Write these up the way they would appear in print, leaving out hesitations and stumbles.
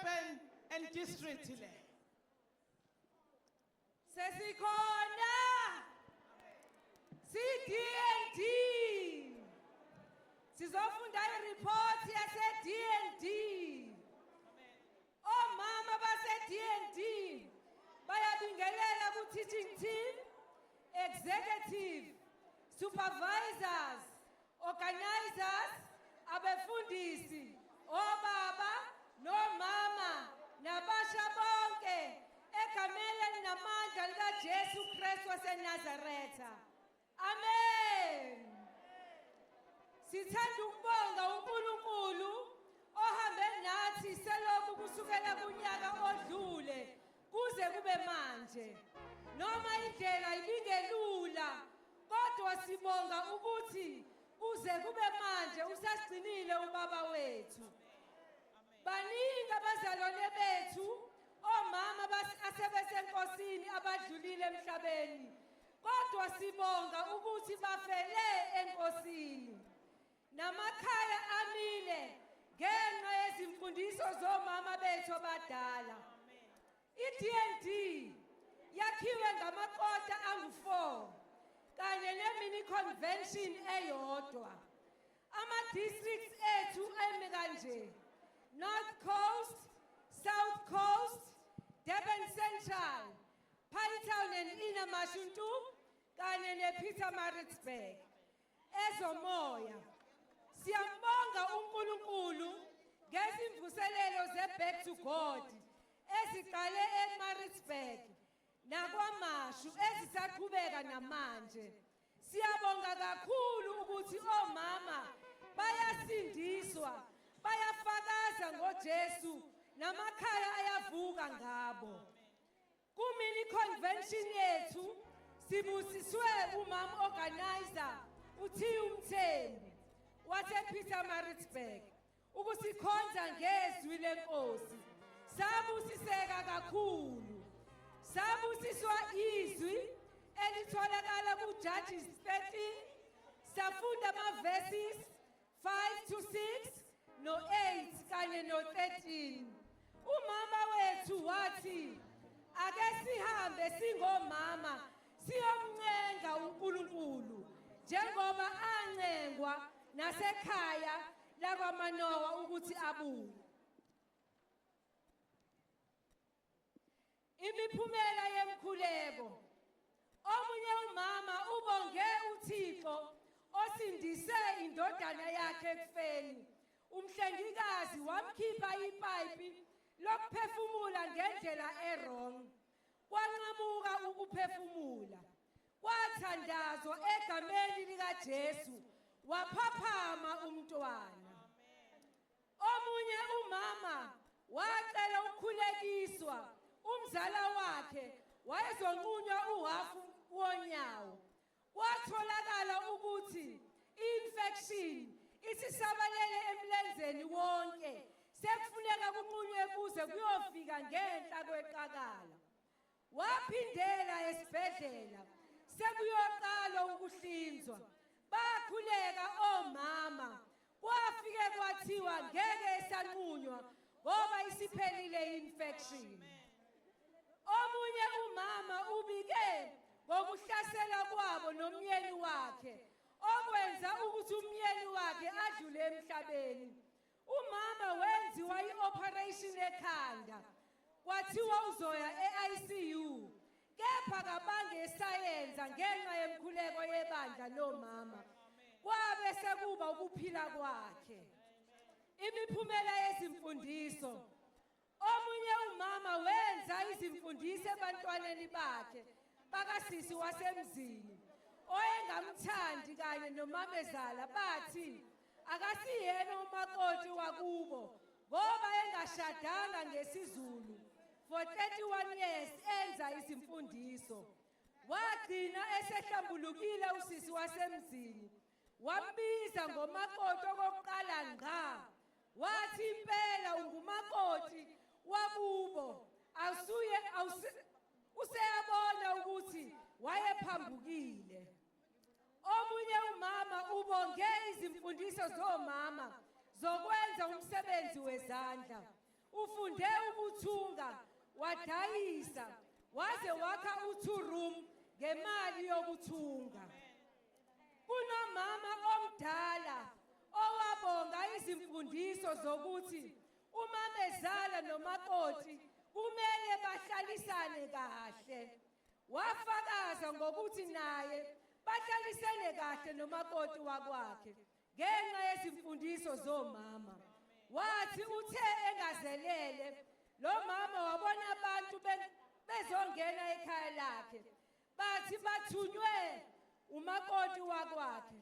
Durban and district le. Sesikhona CDND sizofunda ireport yase DND. Omama base DND bayabingelela ku teaching team, executive, supervisors, organizers, abefundisi, obaba, nomama, nabasha bonke egameni namandla lika Jesu Kristu waseNazaretha. Amen. Sithanda ukubonga uNkulunkulu ohambe nathi selokhu kusukela kunyaka odlule kuze kube manje. Noma indlela ibingelula kodwa sibonga ukuthi kuze kube manje usasigcinile ubaba wethu. Baningi abazalwane bethu omama asebesenkosini abadlulile emhlabeni kodwa sibonga ukuthi bafele enkosini. Namakhaya amile ngenxa yezimfundiso zomama bethu abadala. iDND yakhiwe ngamakota angu-4 kanye ne-mini convention eyodwa. Ama-districts ethu eme kanje: North Coast, South Coast, Durban Central, Pinetown and Inner Mashuntu, kanye nePietermaritzburg. Ezomoya siyambonga uNkulunkulu ngezimvuselelo ze-Back to God eziqale eMaritzburg nakwaMashu ezisaqhubeka namanje. Siyabonga kakhulu ukuthi omama bayasindiswa, bayafakaza ngoJesu namakhaya ayavuka ngabo. Ku-mini convention yethu sibusiswe umama organizer uThiyu Mthembu wasePietermaritzburg ukusikhonza ngezwi lenkosi. Sabusiseka kakhulu. Sabusiswa izwi elitholakala kuJudges 13, safunda ama-verses 5 to 6 no-8 kanye no-13. Umama wethu wathi ake sihambe singomama siyomncenga uNkulunkulu njengoba ancengwa nasekhaya lakwaManowa ukuthi abuye. Imiphumela yemkhuleko: omunye umama ubonge uThixo osindise indodana yakhe ekufeni. Umhlengikazi wamkhipha ipipe lokuphefumula ngendlela errong. Kwanqamuka ukuphefumula. Kwathandazwa egameni likaJesu waphaphama umntwana. Omunye umama wacela ukukhulekiswa. Umzala wakhe wayezonqunywa uhafu wonyawo. Kwatholakala ukuthi infection isisabalele emlenzeni wonke. Sekufuneka kunqunywe kuze kuyofika ngenhla kweqakala. Waphindela esibhedlela sekuyoqala ukuhlinzwa. Bakhuleka omama. Kwafike kwathiwa ngeke esanqunywa ngoba isiphelile infection. Omunye umama ubike ngokuhlasela kwabo nomyeni wakhe okwenza ukuthi umyeni wakhe adlule emhlabeni. Umama wenziwa i-operation ekhanda. Kwathiwa uzoya e-ICU kepha kabange esayenza ngenxa yemkhuleko yebandla lomama. Kwabe sekuba ukuphila kwakhe. Imiphumela yezimfundiso: omunye umama wenza izimfundiso ebantwaneni bakhe bakasisi wasemzini oyengamthandi kanye nomamezala. Bathi akasiyena umakoti wakubo ngoba engashadanga ngesiZulu for 31 years enza izimfundiso. Wagcina esehlambulukile usisi wasemzini. Wambiza ngomakoti okokuqala ngqa. Wathi impela ungumakoti wakubo. Useyabona ukuthi wayephambukile. Omunye umama ubonge izimfundiso zomama zokwenza umsebenzi wezandla. ufunde ukuthunga wadayisa waze wakha u2-room ngemali yokuthunga. Kunomama omdala owabonga izimfundiso zokuthi uma bezala nomakoti kumele bahlalisane kahle. Wafakaza ngokuthi naye bahlalisene kahle nomakoti wakwakhe ngenxa yezimfundiso zomama. Wathi uthe engazelele lo mama wabona abantu bezongena ekhaya lakhe bathi bathunywe umakoti wakwakhe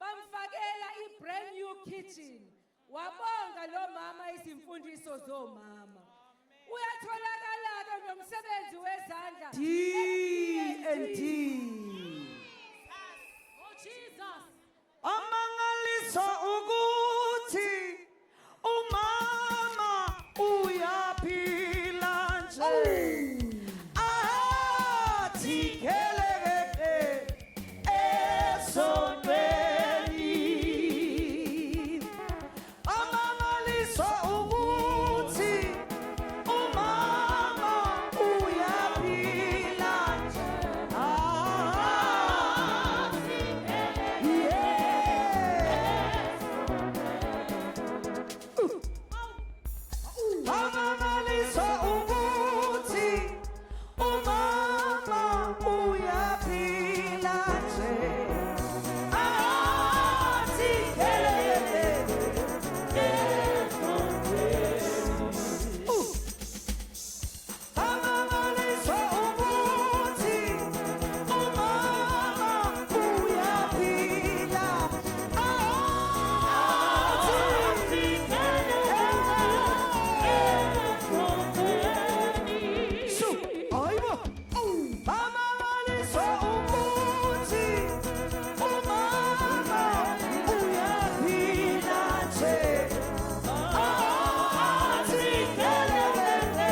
bamfakela i-brand new kitchen. Wabonga lo mama izimfundiso zomama. Uyatholakala-ke nomsebenzi wezandla D&D. Oh Jesus. Amangaliso ukuthi umama uyaphila nje. Athi keleke esontweni. Amangaliso ukuthi umama uyaphila nje. Amangaliso ukuthi umama uyaphila nje. Athi kelele amangaliso ukuthi umama uyaphila. Athi Su, hayibo. Amangaliso ukuthi umama uyaphila nje. Athi kelele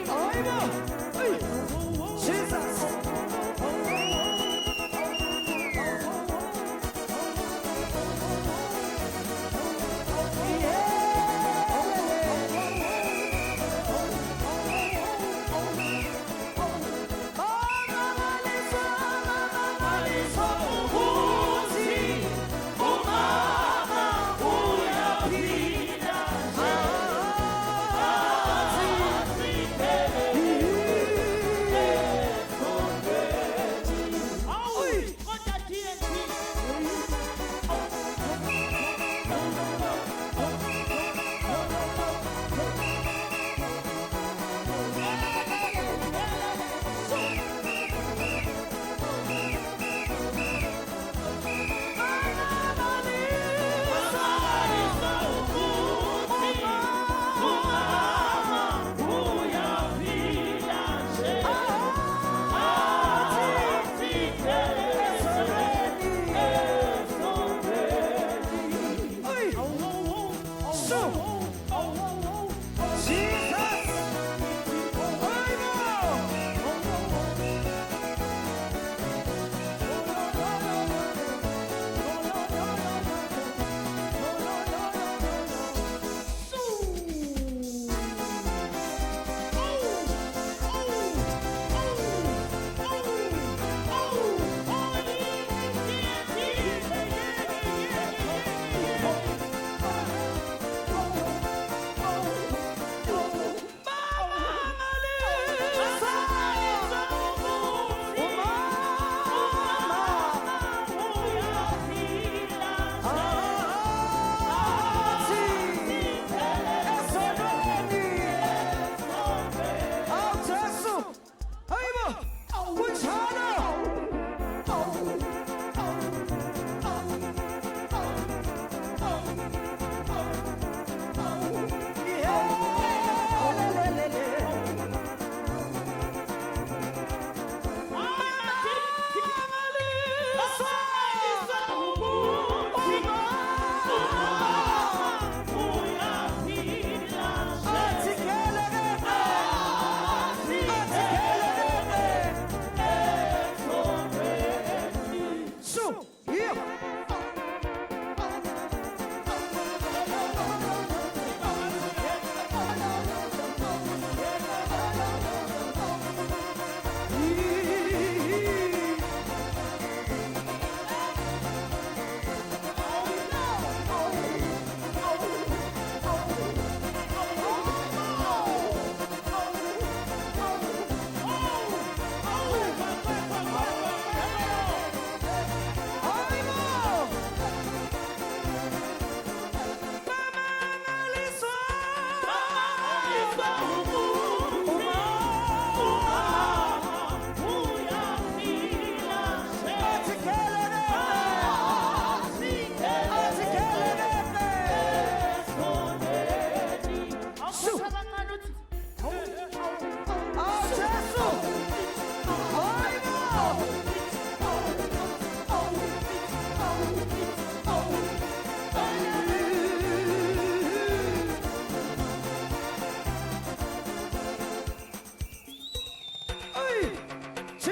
hayibo. Hey, Jesus. Yeah.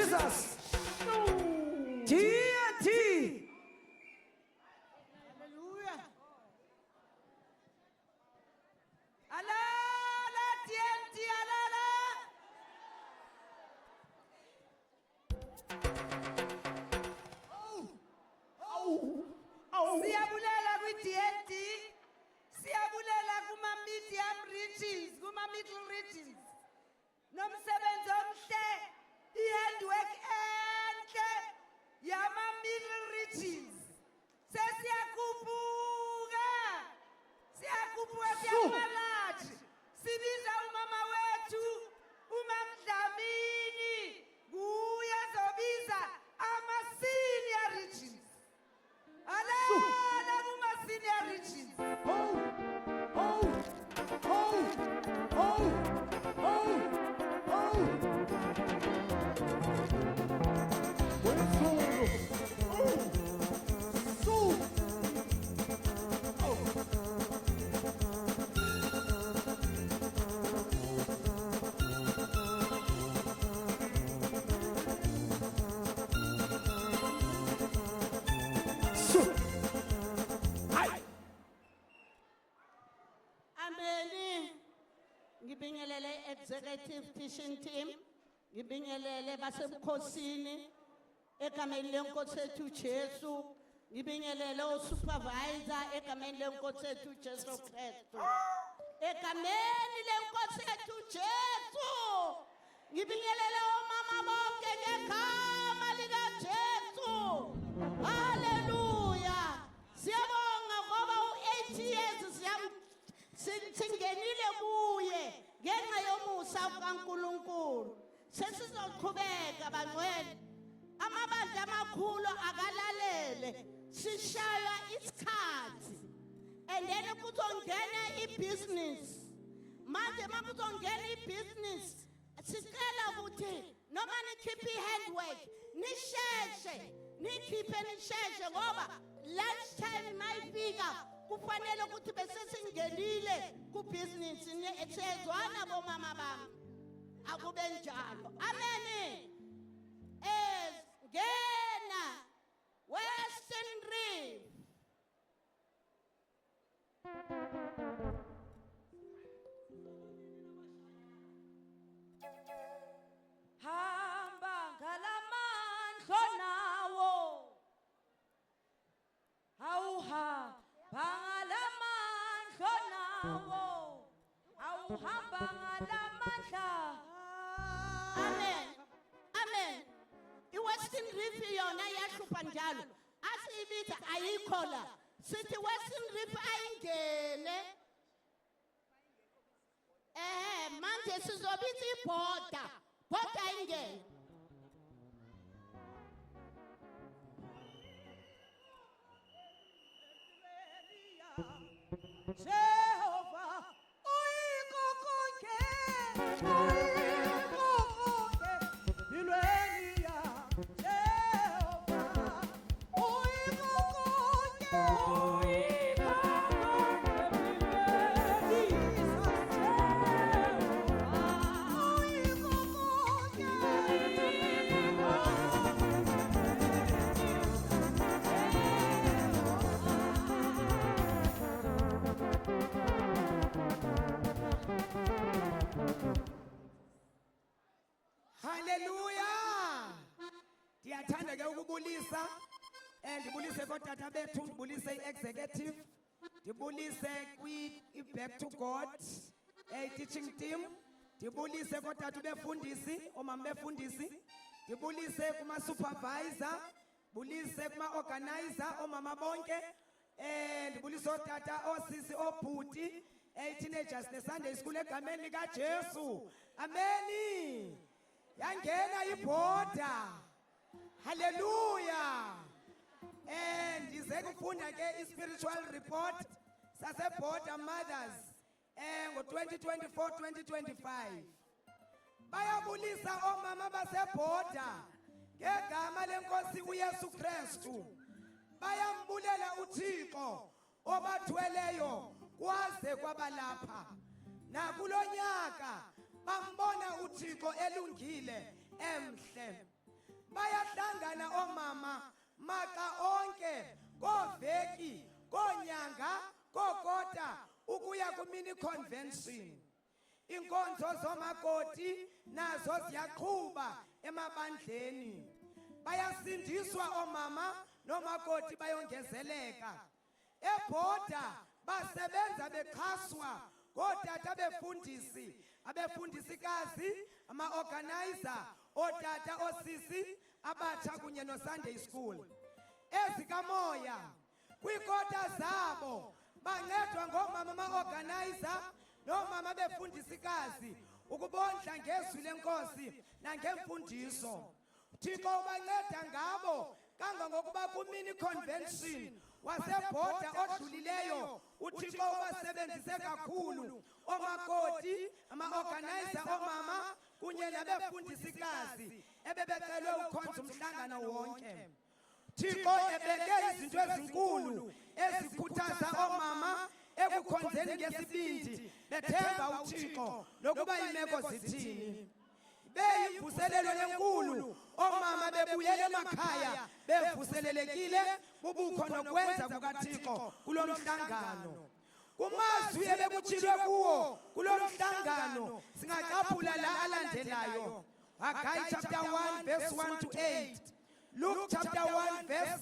Jesus. TNT. Hallelujah. Alala TNT alala. Siyabulela kwi-TNT. Siyabulela kuma-medium regions, kuma-middle regions. Nomsebenzi omhle, i-handwork enhle yama-middle regions. Sesiyakhuphuka. Siyakhuphuka siyamalathi. Sibiza umama wethu, uMama Dlamini. Nguye ozobiza ama-senior regions. Alala kuma-senior regions. Ameni ngibingelele executive teaching team ngibingelele basebukhosini egameni lenkosi ethu Jesu ngibingelele osupervisor egameni lenkosi ethu Jesu Kristu egameni lenkosi ethu Jesu ngibingelele omama bonke ngegama lika Jesu hallelujah siyabonga ngoba u8 years singenile kuye ngenxa yomusa kaNkuluNkulu sesizoqhubeka bangcwele amabandla amakhulu akalalele sishaya isikhathi and then kuzongena ibusiness manje makuzongena ibusiness sicela ukuthi noma nikhiphe ihandwork nisheshe nikhiphe nisheshe ngoba lunch time mayifika kufanele ukuthi bese singenile ku business siyezwana bomama bami akube njalo amen ngena Western Reef hamba ngalamandla nawo awuhamba ngalamandla nawo awuhamba ngalamandla amen amen iWestern Reef yona yahlupha njalo asibitha ayikho la sithi Western Reef ayingene manje sizobitha ibhoda bhoda ayingene Jehovah, uyikokonke, uyikokonke, ilweliya. Jehovah, uyikokonke, Hallelujah. Ndiyathanda ke ukubulisa ndibulise kodata bethu ndibulise iexecutive ndibulise kwi-back to God teaching team ndibulise kodata befundisi omama befundisi ndibulise kuma supervisor bulise kuma organizer omama bonke ndibulise otata osisi obhuti teenagers ne-Sunday school egameni lika Jesu ameni yangena ibhoda hallelujah ndize kufunda ke i-spiritual report sasebhoda mothers ngo-2024 2025 bayabulisa omama basebhoda ngegama lenkosi uYesu Kristu bayambulela uThixo obathweleyo kwaze kwabalapha nakulonyaka bambona uThixo elungile emhle bayahlangana omama maxa onke goveki konyanga kokota ukuya kumini convention. Inkonzo zomakoti nazo ziyaqhuba emabandleni. Bayasindiswa omama nomakoti bayongezeleka. Ebhoda basebenza bexhaswa ngotata befundisi, abefundisikazi, ama-organizer, otata osisi, abatsha kunye no-Sunday school. Ezikamoya kwikota zabo bancedwa ngomama ama-organizer nomama befundisikazi ukubondla ngezwi lenkosi nangemfundiso. Thixo ubanceda ngabo kangangokuba kumini convention wasebhoda odlulileyo uThixo ubasebenzise kakhulu omakoti, ama-organizer omama kunye nabefundisikazi ebebecelwe ukhonza umhlangano wonke. Thixo ebeke izinto ezinkulu ezikhuthaza omama ekukhonzeni ngesibindi bethemba uThixo nokuba imeko zithini. Beyimvuselelo enkulu omama bebuyela emakhaya bevuselelekile bubukho nokwenza kukaThixo kulo mhlangano. Kumazwi ebekutshilwe kuwo kulo mhlangano singacaphula la alandelayo. Haggai chapter 1 verse 1 to 8. Luke chapter 1 verse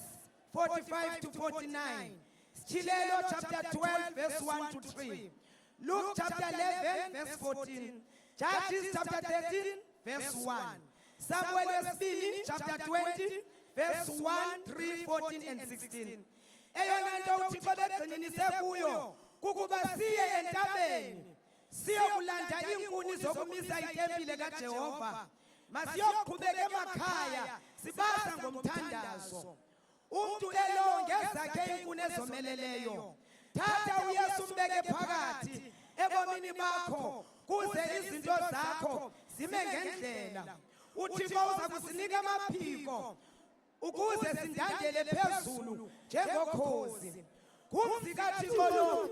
45 to 49. Chilelo chapter 12 verse 1 to 3. Luke chapter 11 verse 14. Judges chapter 13 verse 1. Samuel chapter 20 verse 1, 3, 14 and 16. Eyona nto uThixo begxininise kuyo kukuba siye entabeni siyokulanda iinkuni zokumisa itempile kaJehova. Masiyoqhubeka emakhaya sibasa ngomthandazo. Umntu elongezakhe iinkuni ezomeleleyo. Thatha uYesu umbeke phakathi ebomini bakho kuze izinto zakho zime ngendlela. uThixo uza kusinika amaphiko ukuze sindandele phezulu njengokhozi. Kumzi kaThixo lo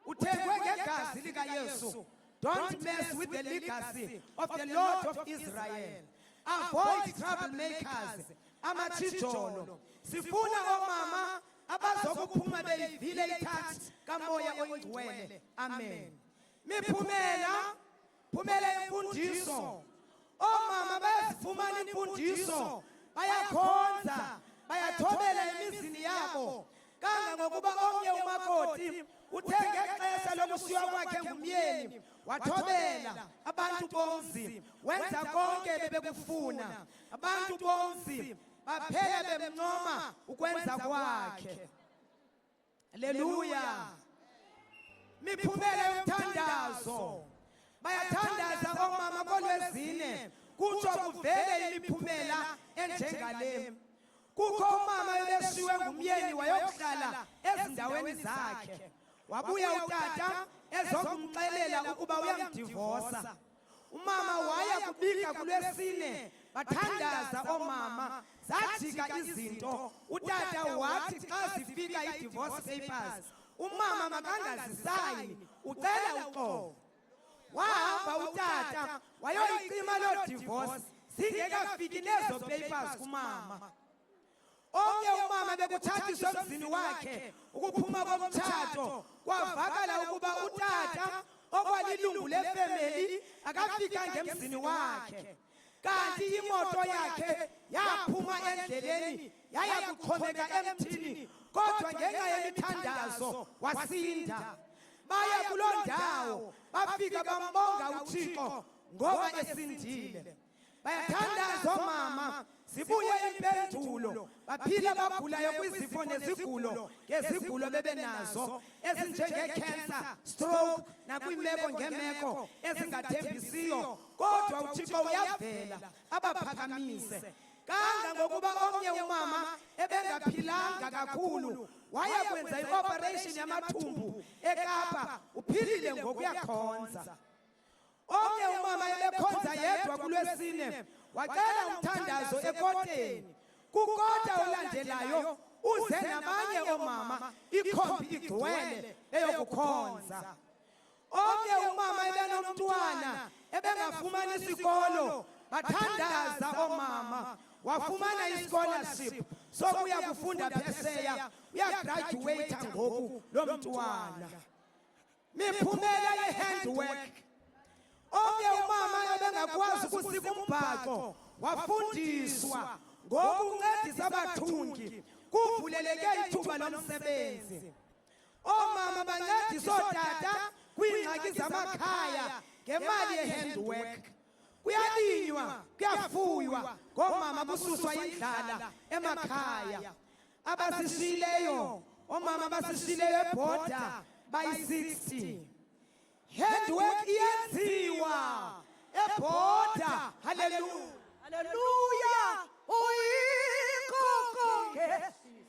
uthengwe ngegazi likaYesu. Don't mess with the legacy of the Lord of Israel. Avoid troublemakers, amachijolo. Sifuna omama abazokuphuma beyivile ithathi kamoya oyingcwele. Amen. Miphumela, phumela imfundiso. Omama bayazifumana imfundiso, bayakhonza, bayathobela emizini yabo. Kangangokuba omnye umakoti uthenge ixesha lokushiywa kwakhe ngumyeni wathobela abantu bomzi, wenza konke bebekufuna. Abantu bomzi baphela bemncoma ukwenza kwakhe. Haleluya. Miphumela yomthandazo. Bayathandaza omama koLwezine kutsho kuvele imiphumela enjengale. Kukho umama ebeshiwe ngumyeni wayokuhlala ezindaweni zakhe. Wabuya utata ezokumxelela ukuba uyamdivosa. Umama waya kubika kuLwesine, bathandaza omama, zajika izinto. Utata wathi xa zifika i-divorce papers umama makangazisayini, ucela uxolo. Wahamba utata wayoyicima lo divorce zingekafiki nezo papers kumama. Omnye umama bekuthathiswa emzini wakhe ukuphuma komtshato, kwavakala ukuba utata okwalilungu lefemeli akafika ngemzini wakhe. Kanti imoto yakhe yaphuma endleleni yaya kuxhomeka emthini, kodwa ngenxa yemithandazo wasinda. Baya kuloo ndawo bafika bambonga uThixo ngoba esindile. Bayathandaza omama, zibuye impendulo. Baphila bagulayo kwizifo nezigulo ngezigulo bebenazo ezinjenge-cancer, stroke nakwiimeko ngeemeko ezingathembisiyo, kodwa uThixo uyavela abaphakamise. Kangangokuba omnye umama ebengaphilanga kakhulu waya kwenza i-operation yamathumbu eKapa, uphilile ngokuyakhonza. Omnye umama ebekhonza yedwa kuLwesine wacela umthandazo ekoteni. Kukota olandelayo uze nabanye omama, ikhombi igcwele eyokukhonza. Omnye umama ebenomntwana ebengafumani isikolo bathandaza omama wafumana i-scholarship sokuya kufunda phesheya uyagraduate ngoku lo mntwana. Miphumela ye-handwork. Omnye umama ebengakwazi ukusika umbhaco wafundiswa ngokuncedisa abathungi kuvuleleke ithuba lomsebenzi. Omama bancedisa ootata kwiingxaki zamakhaya ngemali ye-handwork. Kuyalinywa, kuyafuywa, ngoomama kususwa indlala emakhaya. Abasishileyo, omama abasishileyo ebhoda bayi-60. Handwork iyenziwa ebhoda. Hallelujah. Hallelujah. Uyinkonke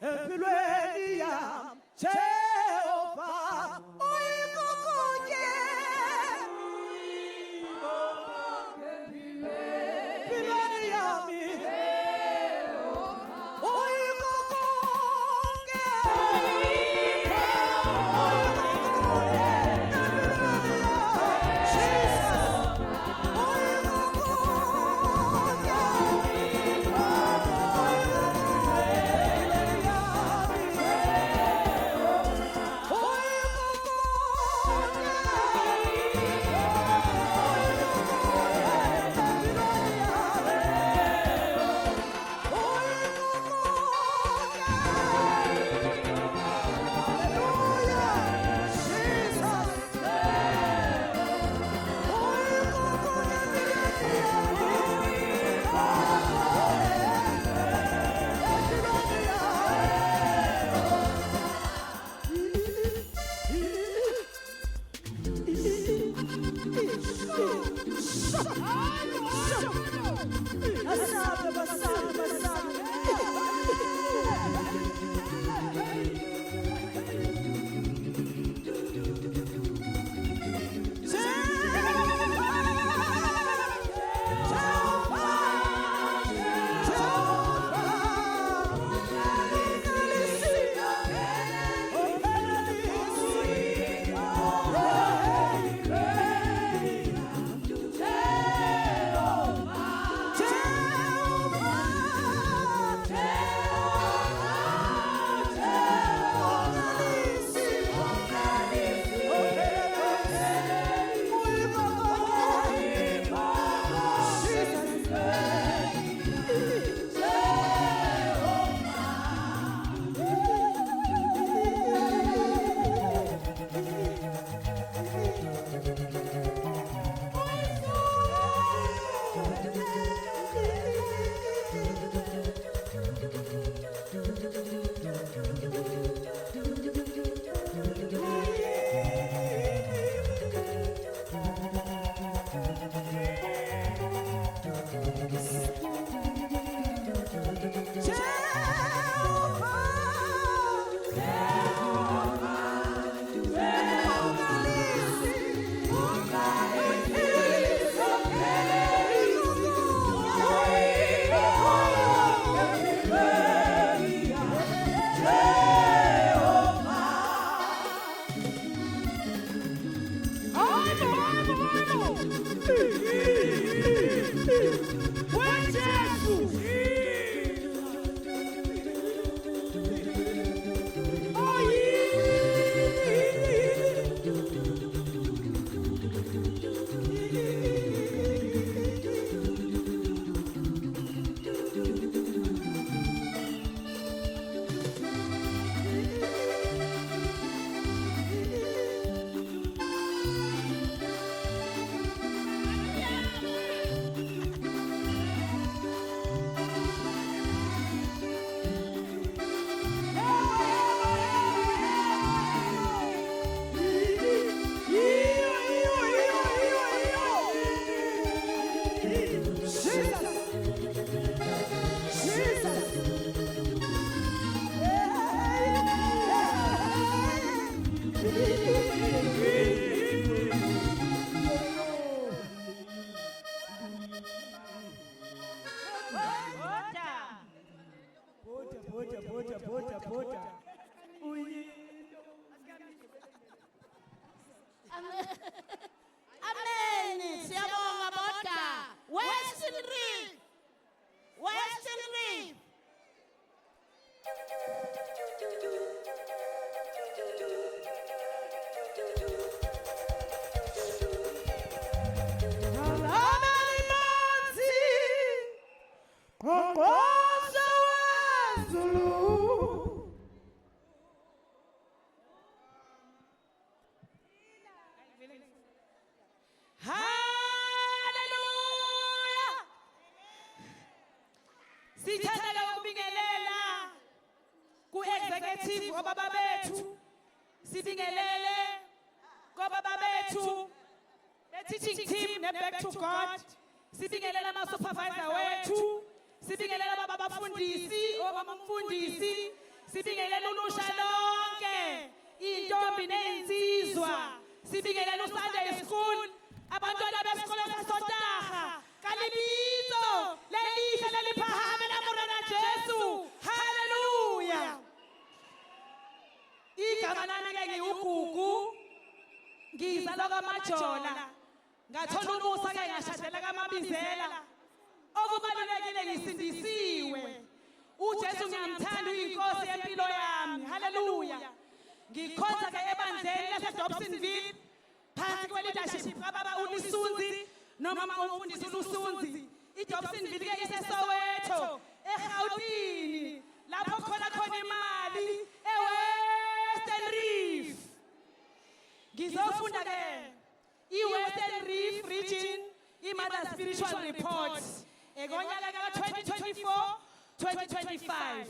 empilweni yami Jehova. Uyinkonke empilweni yami Jehova. Uyinkonke Amen. Siyabonga bodwa. Western Zulu. Hallelujah. Sithanda ukubingelela ku-executive obaba bethu. Sibingelele kobaba bethu. The teaching team ne Back to God. Sibingelela ama-supervisor wethu. Sibingelela abafundisi, omamfundisi. Sibingelela ulusha lonke. Intombi neinsizwa. Sibingelela uSunday School. Abantwana besikole sasotaha. Kalibito lelihle leliphahame lamurana Jesu. Hallelujah. Igama lami ke ngiuGugu. Ngizalwa kaMajola. Ngathola umusa ke ngashadela kaMabizela. Okubalulekile ngisindisiwe. uJesu ngiyamthanda uyinkosi yempilo yami. Hallelujah. Ngikhonza ke ebandleni laseDobsonville. Phansi kwe-leadership kababa uLisunzi noma umfundisi uLusunzi. iDobsonville ke iseSoweto, eGauteng. Lapho khona imali eWestern Reef. Ngizofunda ke iWestern Reef region iMother Spiritual Report ekonyaka ka-2024-2025.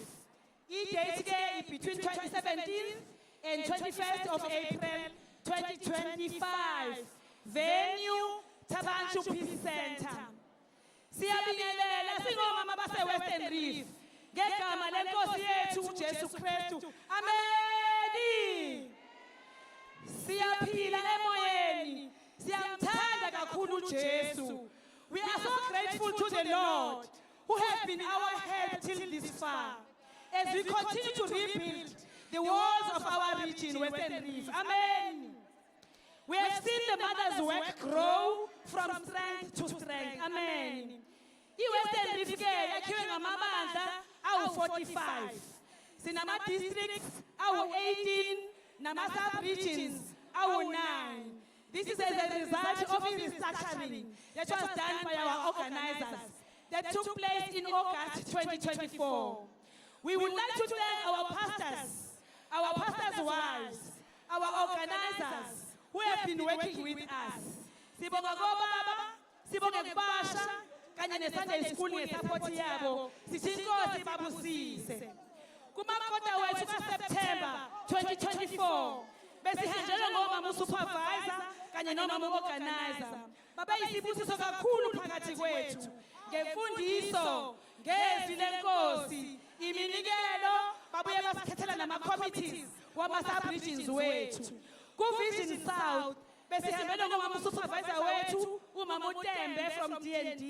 I-date ke between 2017 and 21st of April 2025. Venue Tabanchu Peace Center. Siyabingelela singomama base-Western Reef ngegama lenkosi yethu uJesu Kristu. Amen. Siyaphila emoyeni. Siyamthanda kakhulu uJesu. We are so grateful to the Lord who has been our help till this far. As we continue to rebuild the walls of our region, Western Reef. Amen. We have seen the mother's work grow from strength to strength. Amen. I-Western Reef ke yakhiwe ngamabandla awu-45. Sinama-districts awu-18 nama-sub-regions awu-9. This is as a result of the restructuring that was done by our organizers that took place in August 2024. We would like to thank our pastors' wives, our organizers who have been working with us. Sibonga kobaba, sibonga kubasha, kanye neSunday School ngesupport yabo. Sithi inkosi babusise. Kumakota wethu kaSeptember 2024, besihanjelwe ngomama usupervisor kanye nomama organizer. Babayisibusiso kakhulu phakathi kwethu. Ngemfundiso, ngezwi lenkosi, iminikelo, babuye basikhethela nama-committees wama-sub-regions wethu. Ku-Vision South, besihambelwe ngomama usupervisor wethu, umama uTembe from D&D.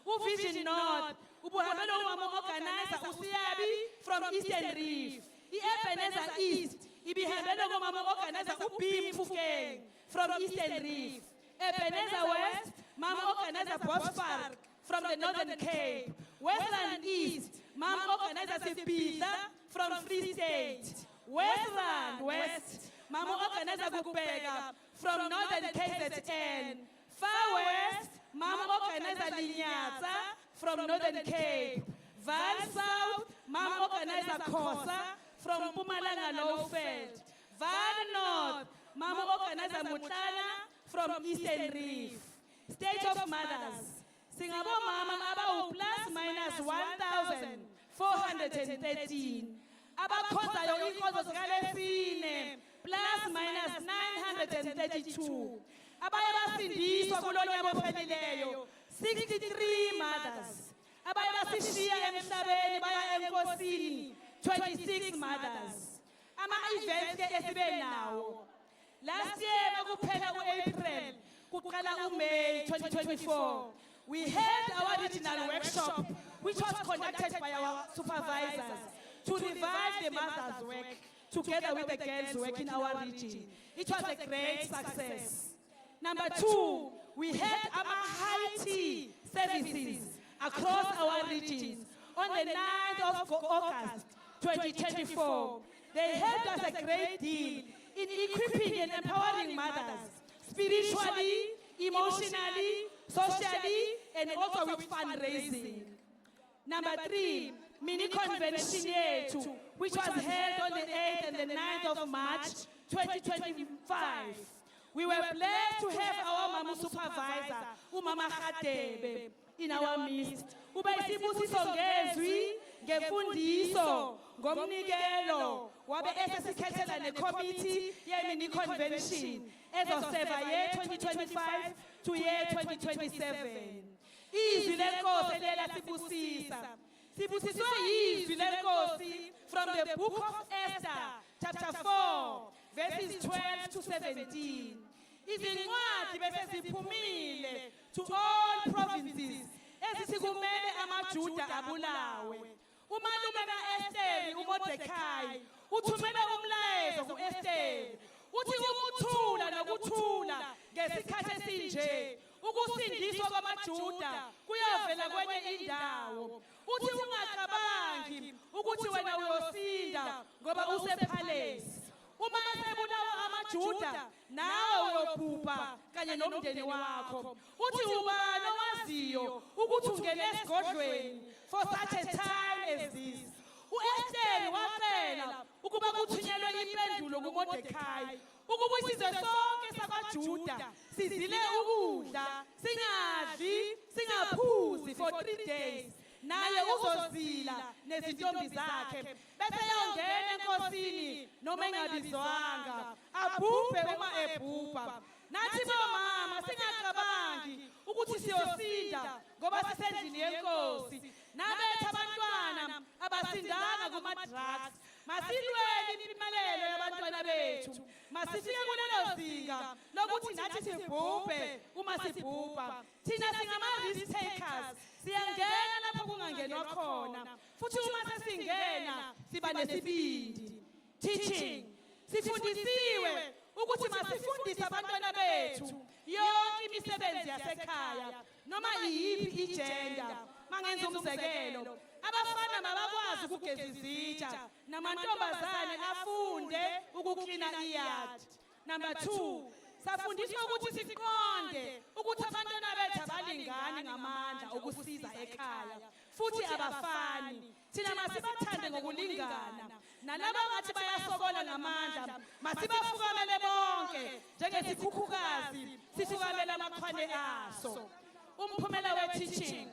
U-Vision North, ubuhambelwe ngomama organizer uSiyabi from Eastern Reef. I-Ebenezer East, ibihambelwe ngomama organizer uBeam Fukeng from Eastern Reef. Ebenezer West, mama organizer Bospark from the Northern Cape. Westland East, mama organizer Sibida from Free State. Westland West, mama organizer Gukubeka from Northern KZN. Far West, mama organizer Linyatsa from Northern Cape. Val South, mama organizer Khosa from Mpumalanga Lowveld. Val North, mama organizer Mutlana from Eastern Reef. State of Mothers, singabo mama abawu plus minus 1,413. Abakhonzayo inkonzo zikaLesine plus minus 932. Abaye basindiswa kulonyaka ophelileyo 63 mothers. Abaye basishiya emhlabeni baya enkosini 26 mothers. Ama-events ke esibe nawo. Last year kuphela ku-April kuqala uMay 2024. We held our regional workshop which was conducted by our supervisors to revive the mothers' work together with the girls' work in our region. It was a great success. Number 2, we had our high tea services across our regions on the 9th of August 2024. They helped us a great deal in equipping and empowering mothers spiritually, emotionally, socially, and also with fundraising. Number 3, mini convention yethu, which was held on the 8th and the 9th of March 2025. We were blessed to have our Mama Supervisor, uMama Khatebe, in our midst. Ube isibusiso ngezwi, ngemfundiso, ngomnikelo, wabe esesikhethela necommittee ye-mini convention ezoseva ye 2025 to year 2027. Izwi lenkosi lela sibusisa. Sibusiswe yizwi lenkosi from the book of Esther, chapter 4, verses 12 to 17. Izincwadi bese ziphumile to all provinces ezithi kumele amaJuda abulawe. Umalume kaEsteri uMordecai uthumela umlayezo kuEsteri uthi ukuthula nokuthula ngesikhathi esinje ukusindiswa kwamaJuda kuyavela kwenye indawo. Uthi ungacabangi ukuthi wena uyosinda ngoba usephalesi. Uma sebulawa amaJuda nawe uyobhubha kanye nomndeni wakho. Uthi ubani owaziyo ukuthi ungene esigodlweni for such a time as this. uEsteri wacela ukuba kuthunyelwe impendulo kuMordecai ukuba isizwe sonke sakwaJuda sizile ukudla singadli singaphuzi for 3 days. Naye uzozila nezintombi zakhe bese yongena enkosini noma engabizwanga abhubhe uma ebhubha. Nathi bomama singacabangi ukuthi siyosinda ngoba sisendlini yenkosi. Nabethu abantwana abasindanga kuma-drugs. Masilweni impumelelo yabantwana bethu. Masifike kulelo zinga lokuthi nathi sibhubhe uma sibhubha. Thina singama-risk takers. Siyangena lapho kungangenwa khona. Futhi uma sesingena siba nesibindi. Teaching. Sifundisiwe ukuthi masifundise abantwana bethu yonke imisebenzi yasekhaya noma iyiphi igender. Mangenza umzekelo, abafana mabakwazi ukugeza izitsha namantombazane afunde ukuklina iyard. Number 2, safundiswa ukuthi siqonde ukuthi abantwana bethu abalingani ngamandla ukusiza ekhaya futhi abafani. Thina masibathande ngokulingana. Nalabo ngathi bayasokola ngamandla masibafukamele bonke njengesikhukhukazi sifukamela amaqhwane aso. Umphumela we-teaching.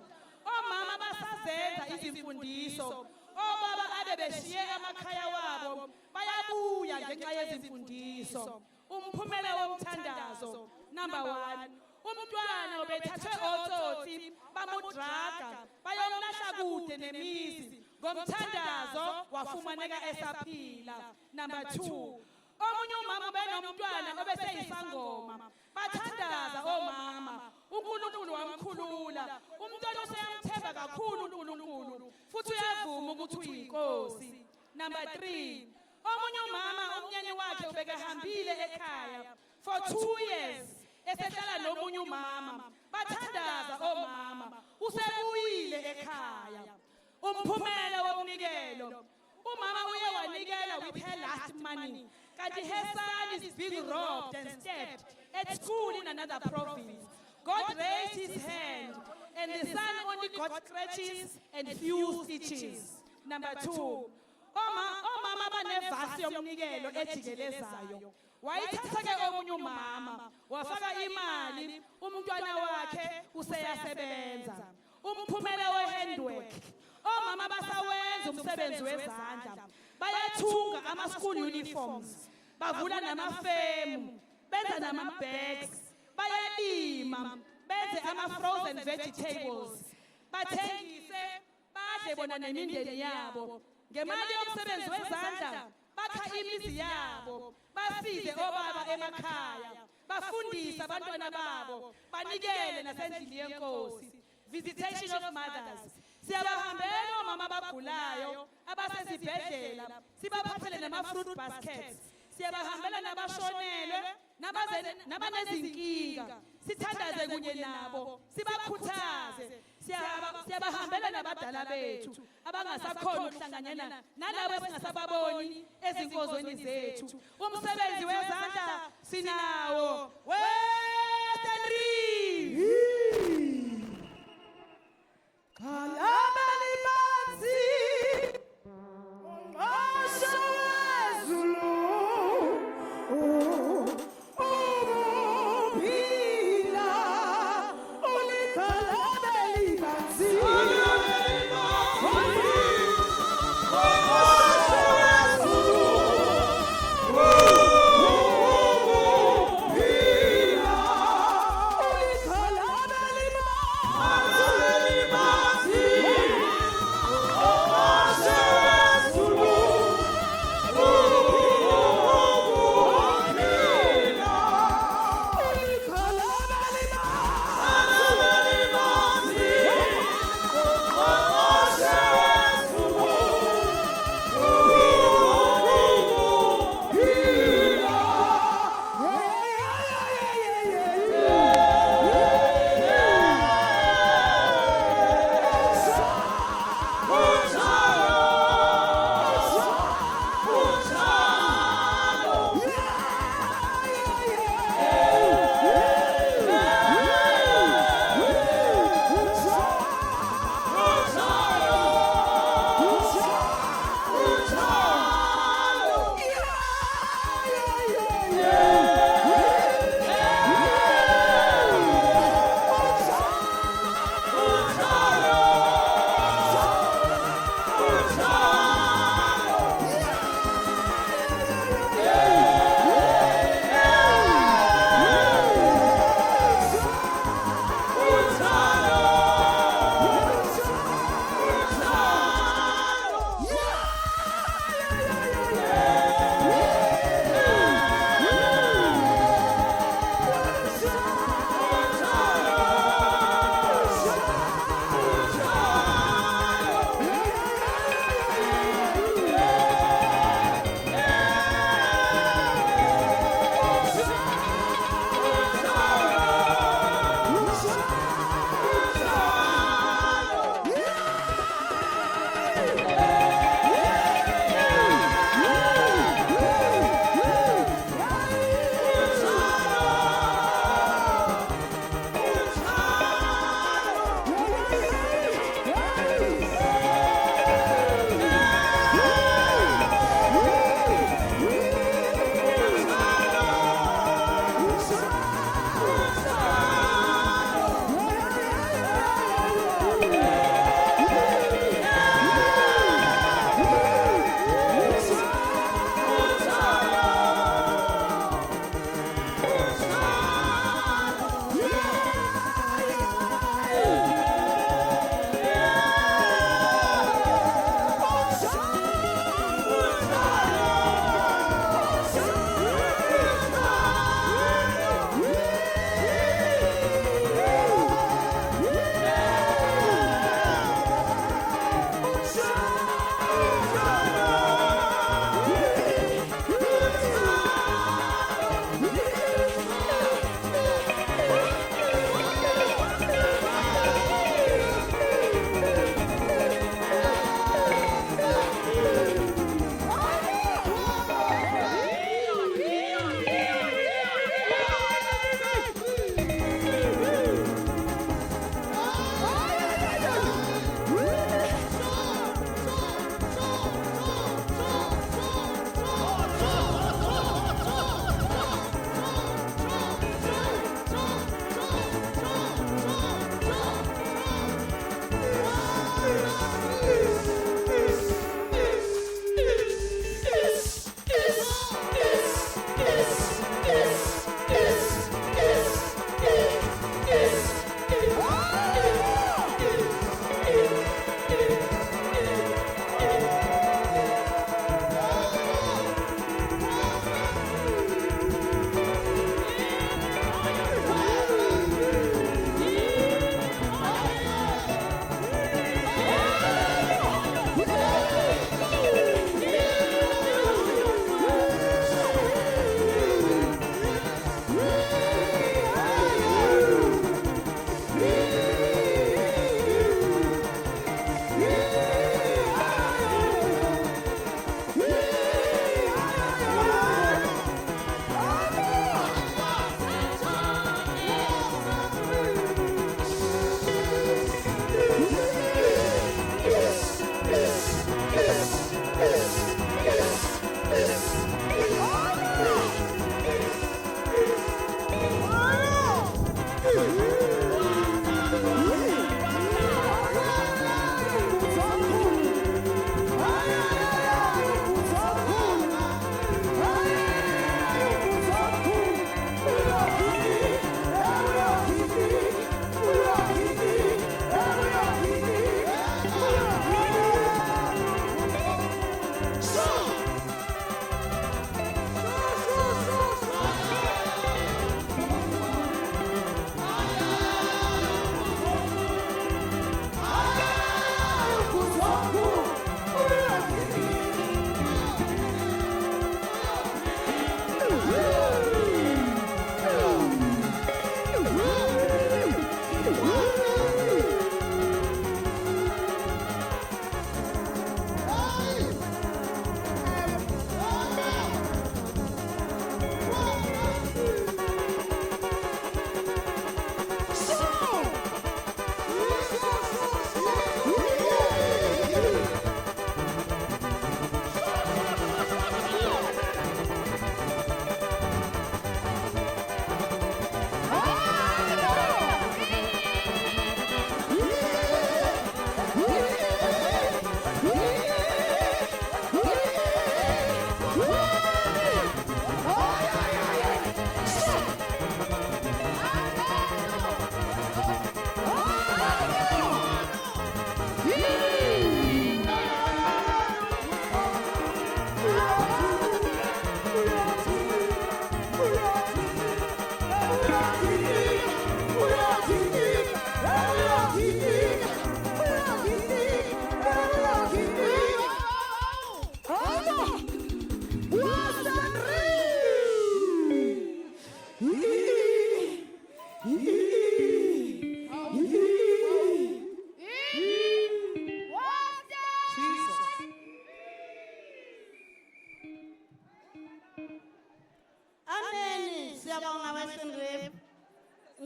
Omama basazenza izimfundiso. Obaba abebeshiye amakhaya wabo bayabuya ngenxa yezimfundiso. Umphumela womthandazo. Number 1. Umntwana obethathwe otsotsi bamudraga bayomlahla kude nemizi. Ngomthandazo wafumaneka esaphila. Number 2. Omunye umama benomntwana obeseyisangoma. Bathandaza omama. uNkulunkulu wamkhulula. Umntwana useyamthemba kakhulu uNkulunkulu futhi uyavuma ukuthi uyinkosi. Number 3. Omunye umama umnyeni wakhe ubekehambile ekhaya for 2 years esehlala nomunye umama. Bathandaza omama. Usebuyile ekhaya. Umphumela womnikelo. Umama uye wanikela with her last money. Kanti her son is being robbed and stabbed at school in another province. God raised his hand and the son only got scratches and few stitches. Number 2. Omama banevasi yomnikelo ejikelezayo. Wayithatha ke omunye umama wafaka imali umntwana wakhe useyasebenza. Umphumela we-handwork. Omama basawenza umsebenzi wezandla. Bayathunga ama-school uniforms. Bavula namafemu. Benza nama-bags. Bayalima. Benze ama-frozen vegetables. Bathengise. Badle bona nemindeni yabo. Ngemali yomsebenzi wezandla. Bakha imizi yabo. Basize obaba emakhaya. Bafundisa abantwana babo. Banikele nasendlini yenkosi. Visitation of mothers. Siyabahambela omama abagulayo abasezibhedlela. Sibaphathele nama-fruit baskets. Siyabahambela nabashonelwe nabanezinkinga. Sithandaze kunye nabo. Sibakhuthaze. Siyabahambela nabadala bethu abangasakhona ukuhlanganyela nalabo esingasababoni ezinkozweni zethu. Umsebenzi wezandla sinawo. Western Kalabali Bansi.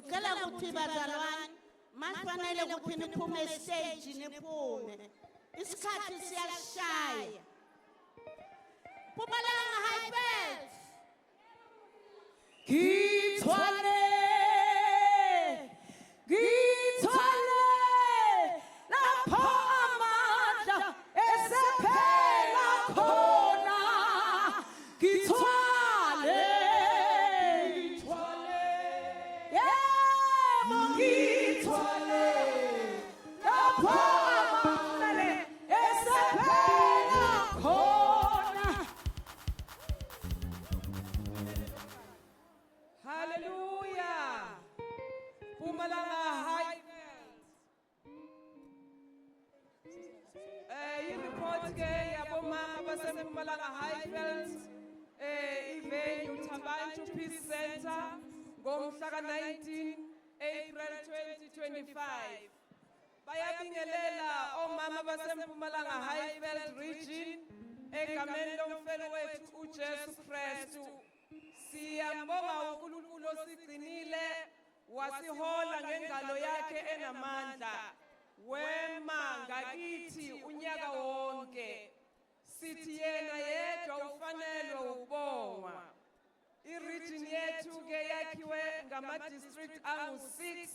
Ngicela ukuthi bazalwane masifanele ukuthi niphume stage niphume. Isikhathi siyashaya. Mpumalanga Highveld. Ngithwale lapho amandla esephela khona. Ngithwale yebo ngithwale lapho amandla esephela khona. Hallelujah. Mpumalanga Highveld. I-report ke yabomama baseMpumalanga Highveld ivenue Thabanchu Peace Center ngomhla ka-19 April 2025. Bayabingelela omama baseMpumalanga Highveld region egameni lomfelo wethu uJesu Kristu. Siyambonga uNkulunkulu osigcinile wasihola ngengalo yakhe enamandla. Wema ngakithi unyaka wonke. Sithi yena yedwa ufanelwe ukubongwa. I-region yethu ke yakhiwe ngama-district angu-6,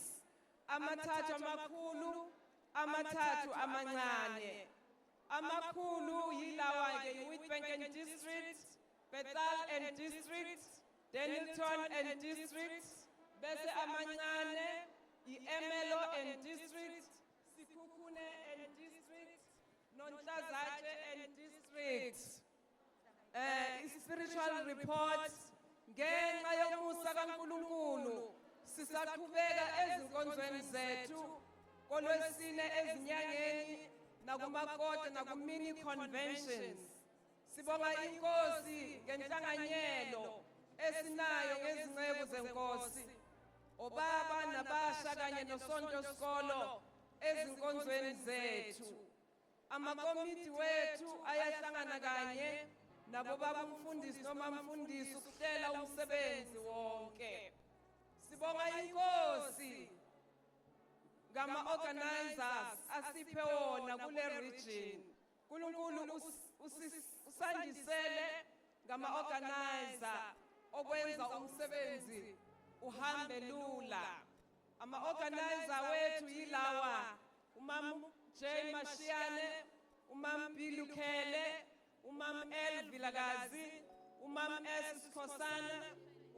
amathathu amakhulu, amathathu amancane. Amakhulu yilawa ke Witbank District, Bethal and District, Denilton and District, bese amancane i-Emelo and District, Sikhukhune and District, Nonhlazatshe and District. Spiritual report ngenxa yomusa kaNkulunkulu sisaqhubeka ezinkonzweni zethu koLwesine ezinyangeni nakumakota nakumini conventions. Sibonga inkosi ngenhlanganyelo esinayo ngezingcebu zenkosi. Obaba nabasha kanye nosonto skolo ezinkonzweni zethu. Amakomiti wethu ayahlangana kanye nabo baba umfundisi noma mfundisi ukuhlela umsebenzi wonke. Sibonga inkosi ngama organizers asiphe wona kule region. uNkulunkulu usandisele ngama organizer okwenza umsebenzi uhambe lula. Ama organizer wethu yilawa umam J Mashiyane, umam Bilukele, umam L Vilakazi, umam S Khosana,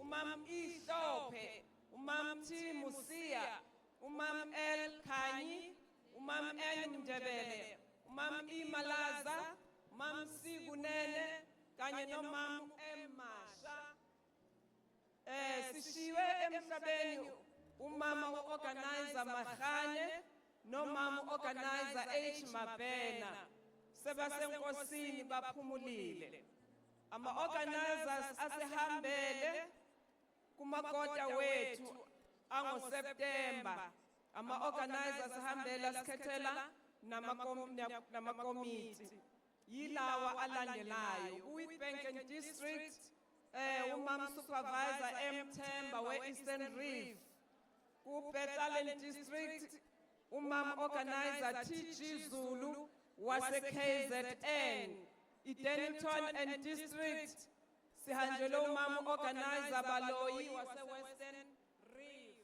umam Ihlophe, umam T Musia, umam L Khanyi, umam N Ndebele, umam I Malaza, umam Sigunene kanye nomam M Masha. Sishiwe emhlabeni umama organizer Mahane nomama organizer H Mabena sebasenkosini baphumulile. Ama organizers asehambele kumakota wethu angoSeptember. Ama organizers ahambela sikhethela namakomiti yilawa alandelayo. Witbank District umam supervisor M Themba we Eastern Reef. Ku Bethal District umam organizer TG Zulu wase KZN. I-Denilton and District sihanjele umam organizer Baloyi wase Western Reef.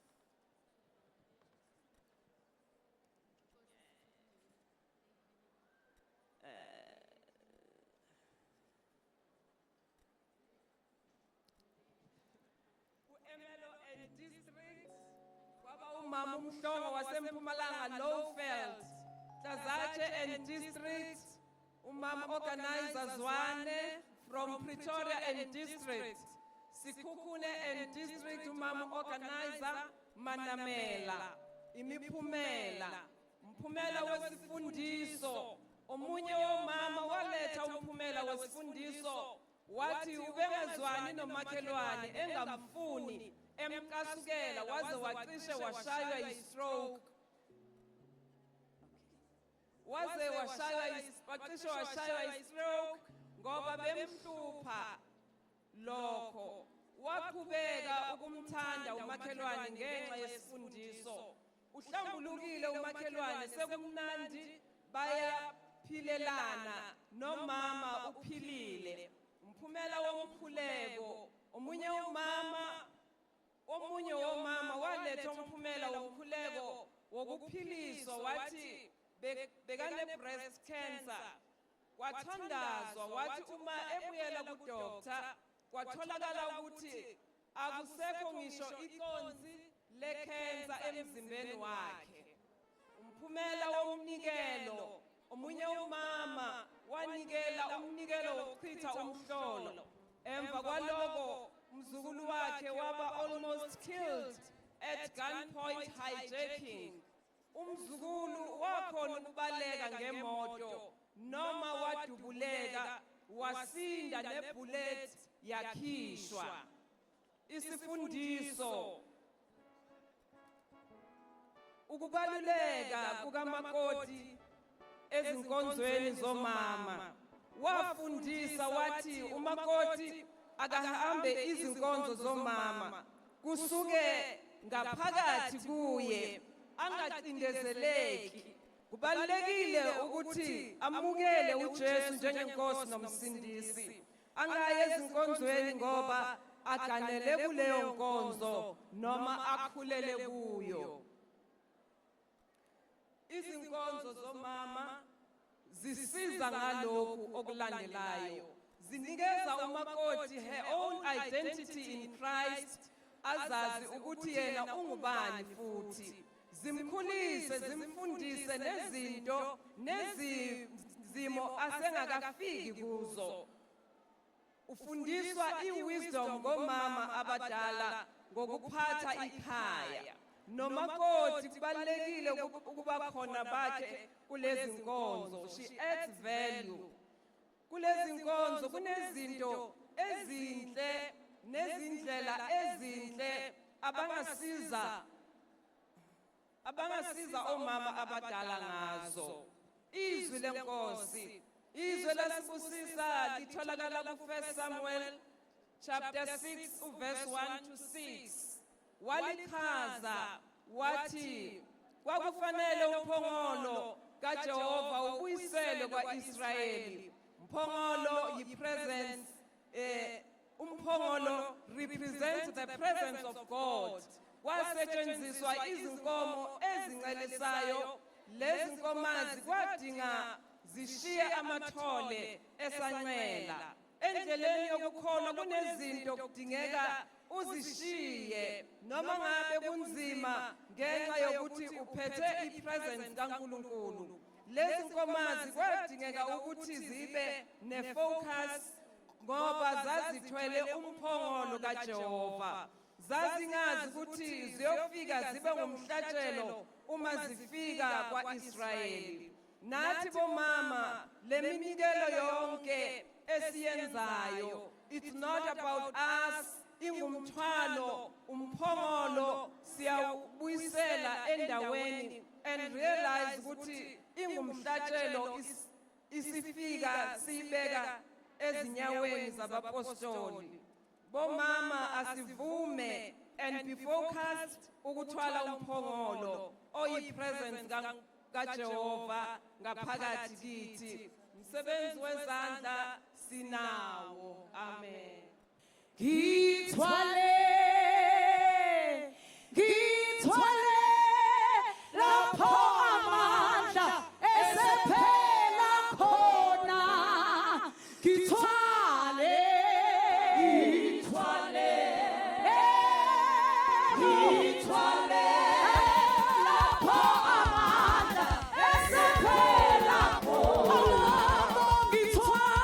Emelo and District kwaba umama umhlongo waseMpumalanga Lowveld. Hlazatshe and District umama organizer Zwane from Pretoria and District. Sikhukhune and District umama organizer Manamela. Imiphumela mphumela wesifundiso. Omunye womama waletha umphumela wesifundiso. Wathi ubengezwani nomakhelwane engamfuni emkasukela waze wacishe washaywa yi-stroke. Waze wacishe washaywa yi-stroke ngoba bemhlupha lokho. waqhubeka ukumthanda umakhelwane ngenxa yesifundiso. Uhlambulukile umakhelwane, sekumnandi bayaphilelana, nomama uphilile. Umphumela womkhuleko, omunye womama waletha umphumela womkhuleko wokuphiliswa, wathi bekane breast cancer. Wathandazwa, wathi uma ebuyela kudoctor kwatholakala ukuthi akusekho ngisho iconsi lekhensa emzimbeni wakhe. Umphumela womnikelo, omunye umama wanikela umnikelo wokuchitha umhlolo. Emva kwaloko umzukulu wakhe waba almost killed at gunpoint hijacking. Umzukulu wakhona ukubaleka ngemoto noma wadubuleka, wasinda nebullet yakhishwa. Isifundiso, ukubaluleka kukamakoti ezinkonzweni zomama. Wafundisa wathi umakoti akahambe izinkonzo zomama kusuke ngaphakathi kuye, angacindezeleki. Kubalulekile ukuthi amukele uJesu njengenkosi nomsindisi, angaye ezinkonzweni ngoba aganele kuleyo nkonzo noma akhulele kuyo. Izinkonzo zomama zisiza ngalokhu okulandelayo. Zinikeza umakoti her own identity in Christ, azazi ukuthi yena ungubani futhi. Zimkhulise, zimfundise nezinto nezimo asengakafiki kuzo. Ufundiswa iwisdom ngomama abadala ngokuphatha ikhaya. Nomakoti kubalekile ukuba khona bakhe kulezi nkonzo. She adds value. Kulezi nkonzo kunezinto ezinhle nezindlela ezinhle abangasiza omama abadala ngazo. Izwi lenkosi, izwi lasibusisa litholakala ku 1 Samuel chapter 6 verse 1 to 6. Walichaza wathi kwakufanele umphongolo kaJehova ubuyisele kwaIsrayeli. Umphongolo yipresence, umphongolo represents the presence of God. Kwasetshenziswa izinkomo ezincelisayo. Lezi nkomazi kwadinga zishiye amathole esancela. Endleleni yokukholwa kunezinto kudingeka uzishiye noma ngabe kunzima ngenxa yokuthi uphethe ipresence kaNkulunkulu. Lezi nkomazi kwadingeka ukuthi zibe nefocus ngoba zazithwele umphongolo kaJehova. Zazingazi ukuthi ziyofika zibe ngumhlatshelo uma zifika kwaIsrayeli. Nathi bomama, le minikelo yonke esiyenzayo, it's not about us, ingumthwalo, umphongolo siyabuyisela endaweni and realize ukuthi ingumhlatshelo isifika sibeka ezinyaweni zabapostoli. Bomama asivume and be focused ukuthwala umphongolo oyipresence kaJehova ngaphakathi kithi. Umsebenzi wezandla sinawo. Amen. Ngithwale lapho amandla esephela khona. Ngithwale lapho amandla esephela khona. Ngithwale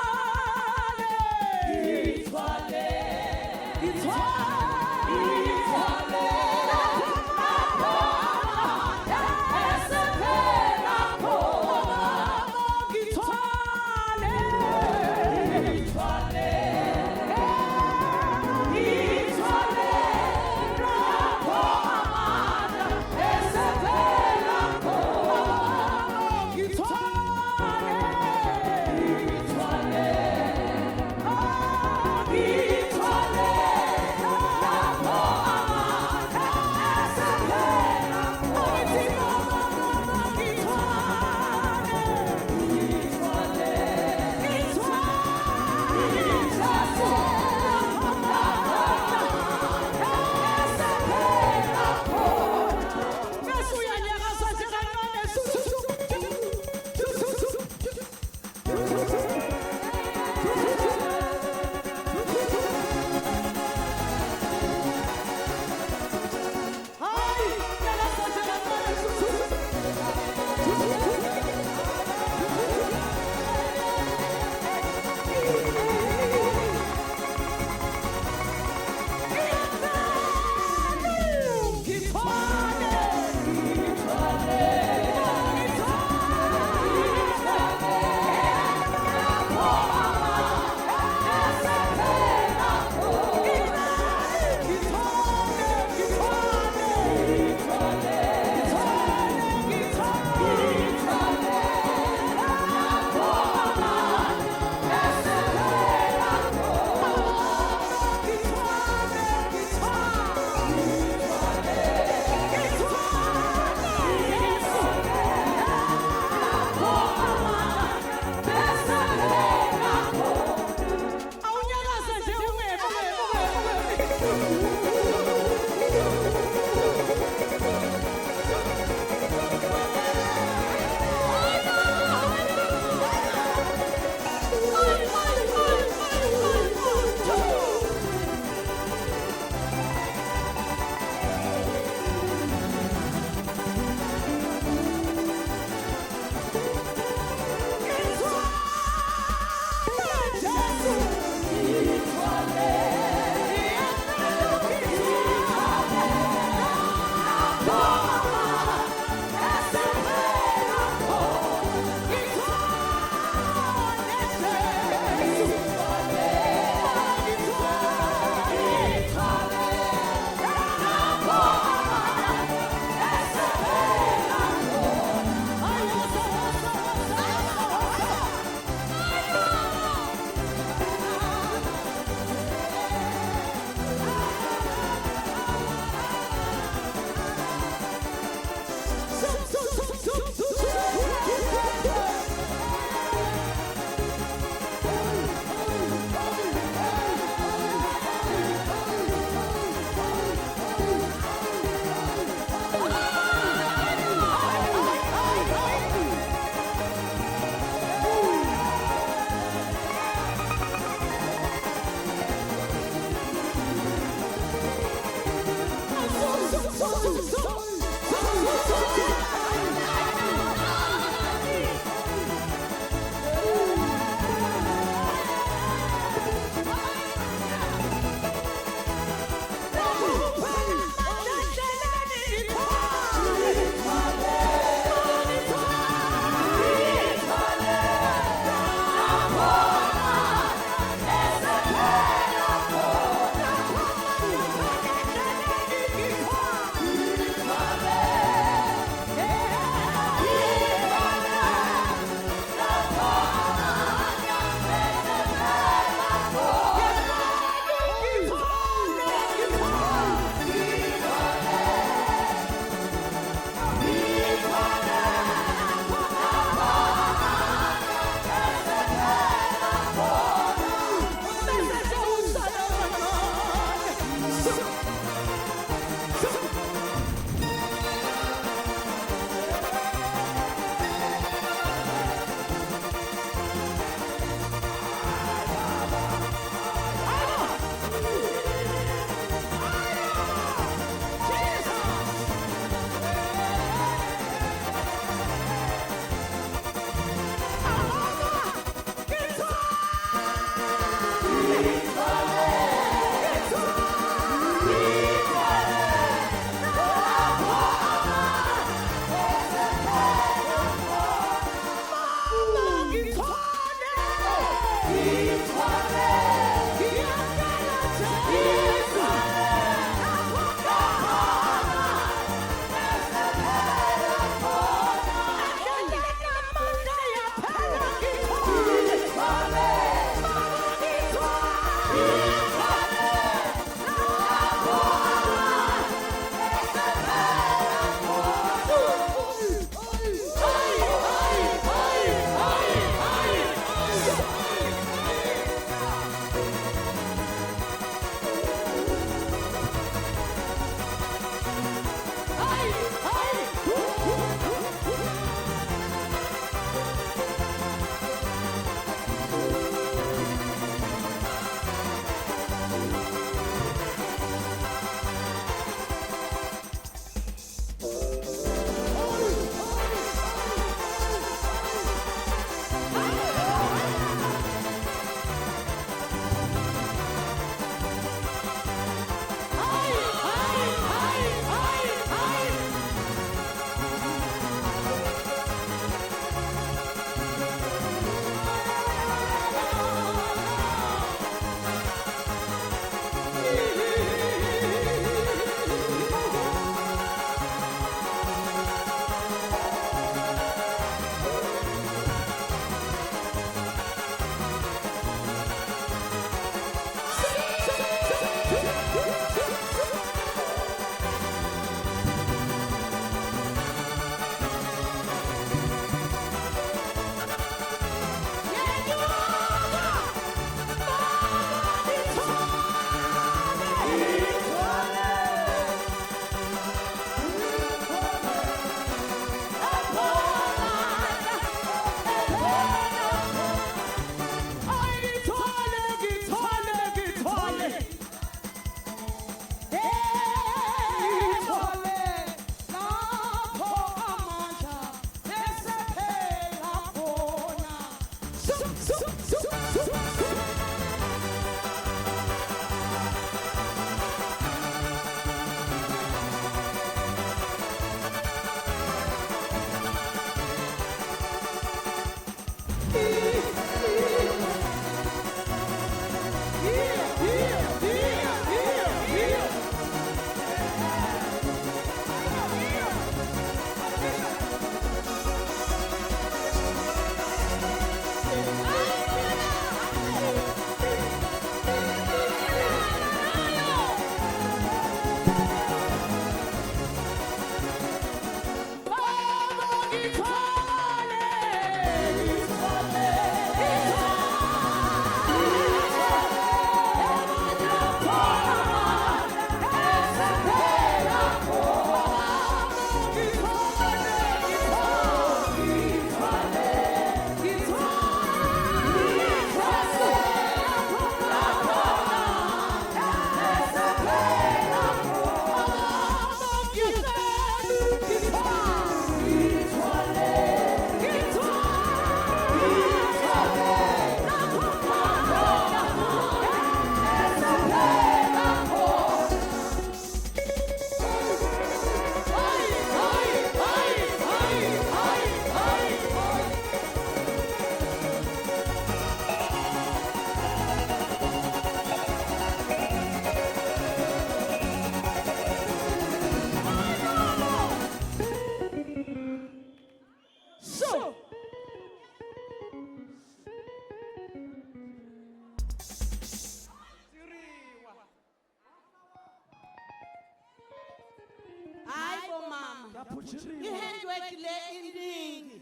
Hayi bo mama. Yaphutshiriwe. I-handwork le iningi.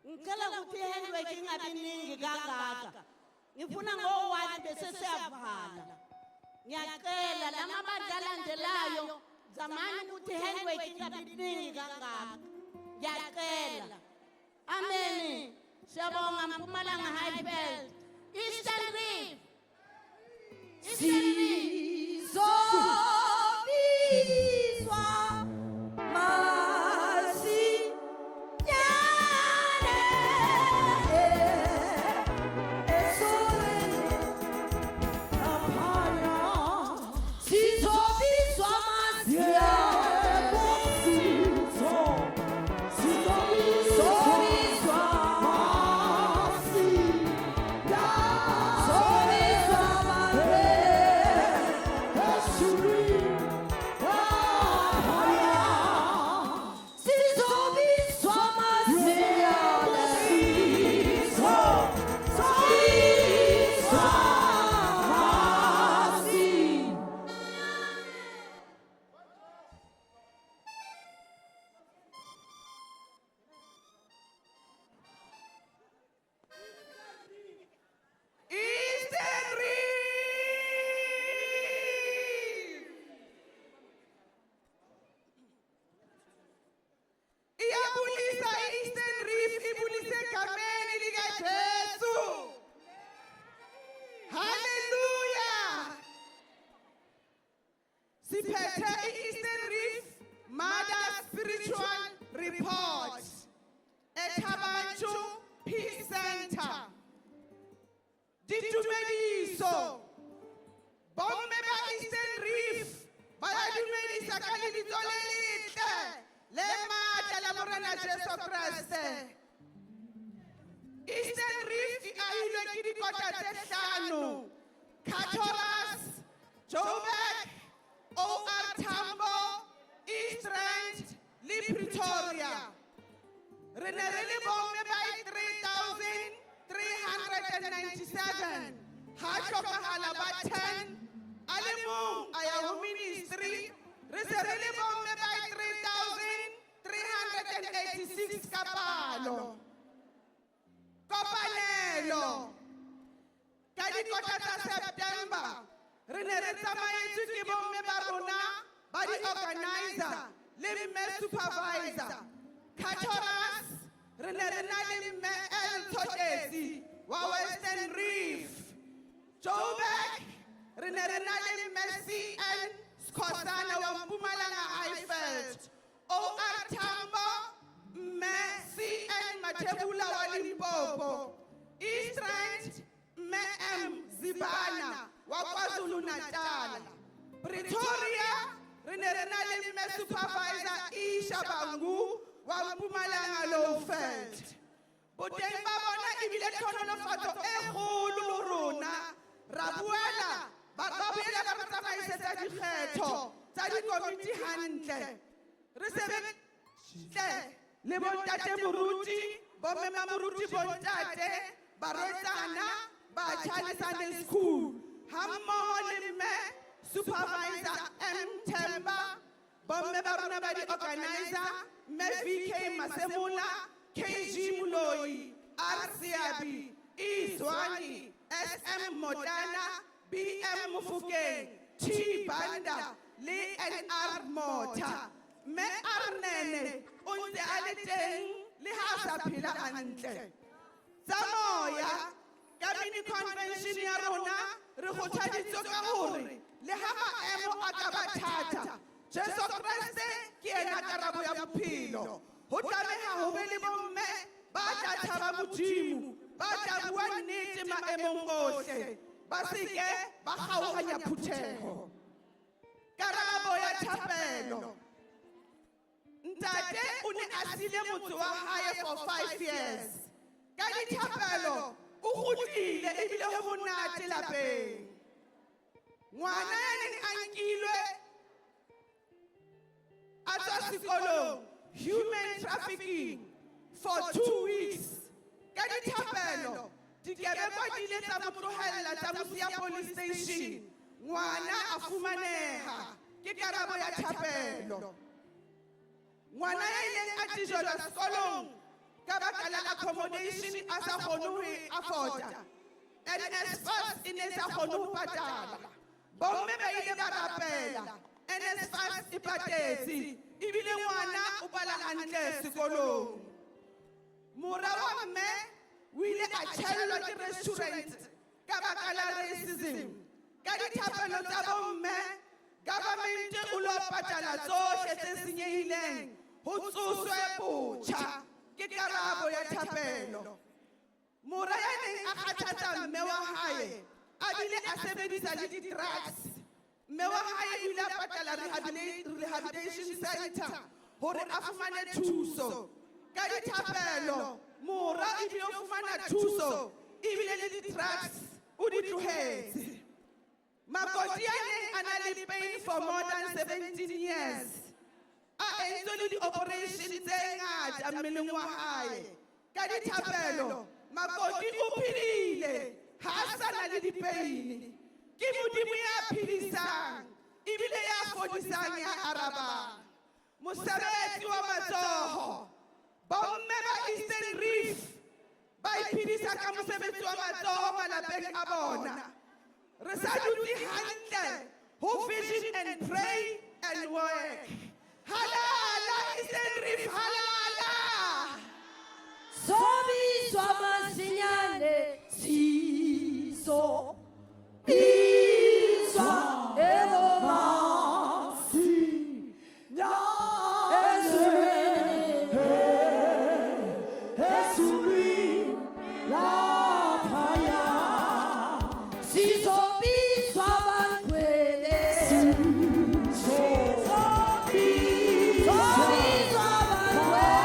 Ngicela ukuthi i-handwork ingabi iningi kangaka. Ngifuna ngo-1 bese siyavala. Ngiyacela lama bandla alandelayo zamani ukuthi i-handwork ingabi iningi kangaka. Ngiyacela. Amen. Siyabonga Mpumalanga Highveld. Eastern Reef. Eastern Reef. Sizobizwa masinyane esolweni laphaya. Sizobizwa masinyane bomsitho. Sizobizwa Eastern Reef. Iyabulisa i-Eastern Reef, ibulise egameni likaJesu. Hallelujah. Siphethe i-Eastern Reef Mother Spiritual Report eThabanchu Peace Center. Ditumediso. Bomme ba Eastern Reef ba ya dumedisa ka lebitso le letle le matla la Morena Jesu Kriste. Eastern Reef e ahilwe ke dikota tse hlano: Carteras, Joburg, OR Tambo, East Rand le Pretoria. Re ne re le bomme ba 3,397. Ha hlokahala ba 10 a le mong a ya ho ministry. Re se re le bomme ba 3,386 ka palo. Kopanelo ka dikota tsa September re ne re tsamaetswe ke bomme ba rona ba di-organizer le mme supervisor. Carteras re ne re na le mme El Tshotesi wa Western Reef. Joburg re ne re na le mme CN Skhosana wa Mpumalanga Highveld. OR Tambo mme CN Mathebula wa Limpopo. East Rand mme M Zibana wa KwaZulu Natal. Pretoria re ne re na le mme supervisor Isha Bangu wa Mpumalanga Lowveld. Boteng ba bona ebile tlhonolofatso e kgolo ho rona. Ra buela ba boela ba re tsamaisetsa dikgetho tsa dikomiti hantle. Re sebetse le bontate moruti, bomme ba moruti, bontate, barwetsana, batjha le Sunday school. Hammoho le mme supervisor M Themba, bomme ba rona ba di-organizer, mme VK Masemula, KG Muloi, RCAB, Izwani, SM Modana, BM Mufukeng, T Banda, le NR Mota. Me Arnene, unde a le teng le ha sa phela hantle. Tsamoya ka mini convention ya rona re kgothaditswe ka hore le ha maemo a ka ba thata, Jesu Kriste ke ena karabo ya bophelo. Ho tlameha ho be le bomme ba tla thaba Modimo, ba tla bua nnete maemong ohle, ba se ke ba kgaohanya phutheho. Karabo ya thapelo. Ntate o ne a sile motse wa hae for 5 years. Ka dithapelo o kgutlile ebile ho monate lapeng. Ngwana ya neng a nkilwe a tswa sekolong, human trafficking, 2 weeks. Ka dithapelo, dikebekwa di ile tsa mo tlohella tsa mo siya police station. Ngwana a fumaneha. Ke karabo ya thapelo. Ngwana ya ileng a tijolwa sekolong ka baka la accommodation a sa kgone ho e afforda. NSFAS e ne sa kgone ho patala. Bomme ba ile ba rapela. NSFAS e patetse. Ebile ngwana o bala hantle sekolong. Mora wa mme o ile a tjhellwa ke restaurant ka baka la racism. Ka dithapelo tsa bomme, government o lo patala tsohle tse senyehileng ho tsoswe botjha. Ke karabo ya thapelo. Mora ya neng a kgathatsa mme wa hae a bile a sebedisa le di-drugs. Mme wa hae o ile a patala rehabilitation center hore a fumane thuso. Ka dithapelo, mora o bile o fumana thuso ebile le di-drugs o di tlohetse. Makoti a neng a na le pain for more than 17 years. A entse le di-operation tse ngata mmeleng wa hae. Ka dithapelo, makoti o philile ha a sa na le di-pain. Ke Modimo ya phedisang ebile ya fodisang ya arabang. Mosebetsi wa matsoho, bomme ba Eastern Reef ba iphedisa ka mosebetsi wa matsoho malapeng a bona. Re sa dutse hantle ho vision and pray and work. Halala Eastern Reef, halala. Sobi swama sinyane siso Iswa Eva Sinya Esuri La Paya Siso Biswa Bankwele Siso Biswa Bankwele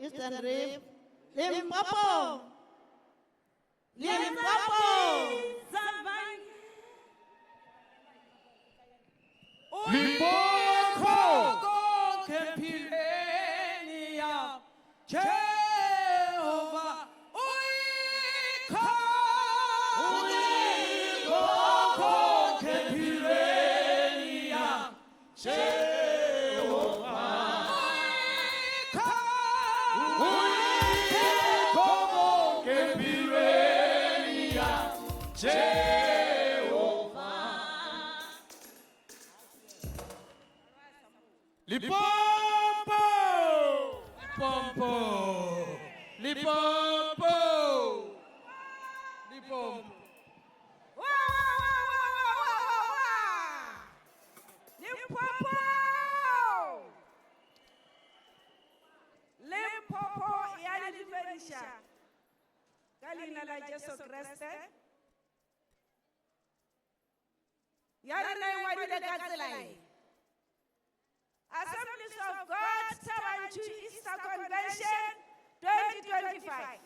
Eastern Rip, Limpopo, Limpopo. Limpopo, Kempilenia, Jehovah, Limpopo, Kempilenia, Limpopo, Limpopo, Limpopo, Limpopo. Limpopo yani limeisha. Kalina la Jesu Kriste. Yani na wadi da gatsalai. Assemblies of God, Tabanchu Easter Convention 2025,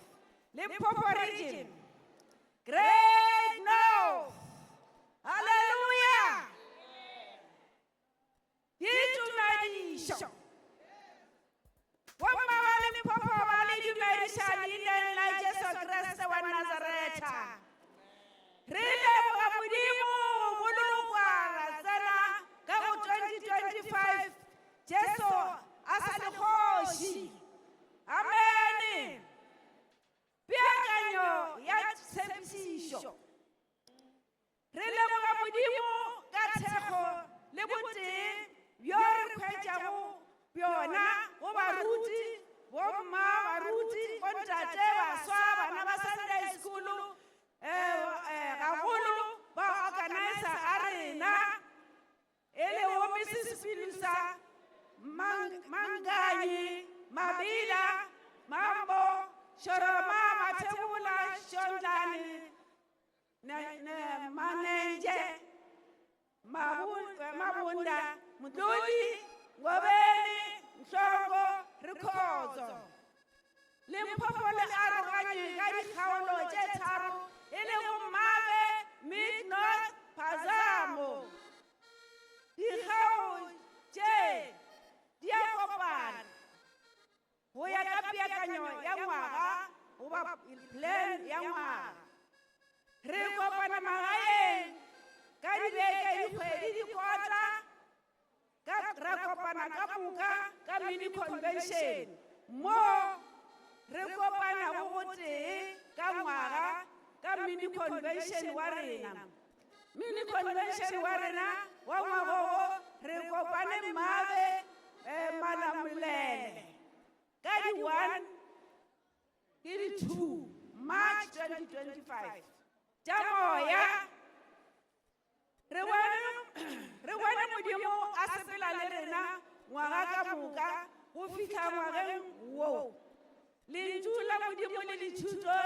Limpopo region, Great North, hallelujah, Yitunadisho, Wama Limpopo, Wali Junaisha, Linden, Jesus Christ, wa Nazareth, Rile Wamudimu, Mulukwara, Sana, Gamu 2025, Jesu asalihoshi. Amen. Pianganyo ya semsisho. Mabila, Mambo, Shoroma, Matebula, Shondani, Manenge, Mabunda, Muduli, Wabeni, Shogo, Ricozo. Limpopo le aroganye gari kaulo jetaru ele umave midnight pazamo dihao je diakopan hoya kapia kanyo ya ngwaga oba plan ya ngwaga re kopana magaeng ka dibeke dikgwedi dikota ka ra kopana ka buka ka mini convention mo re kopana go gotee ka ngwaga ka mini convention wa rena mini convention wa rena wa ngwagogo re kopane mmabe Malamulele ka di-1 ke di-2 March 2025 tša moya re bone modimo a sepela le rena ngwaga ka moka go fitlha ngwageng woo lentšu la modimo le dithuto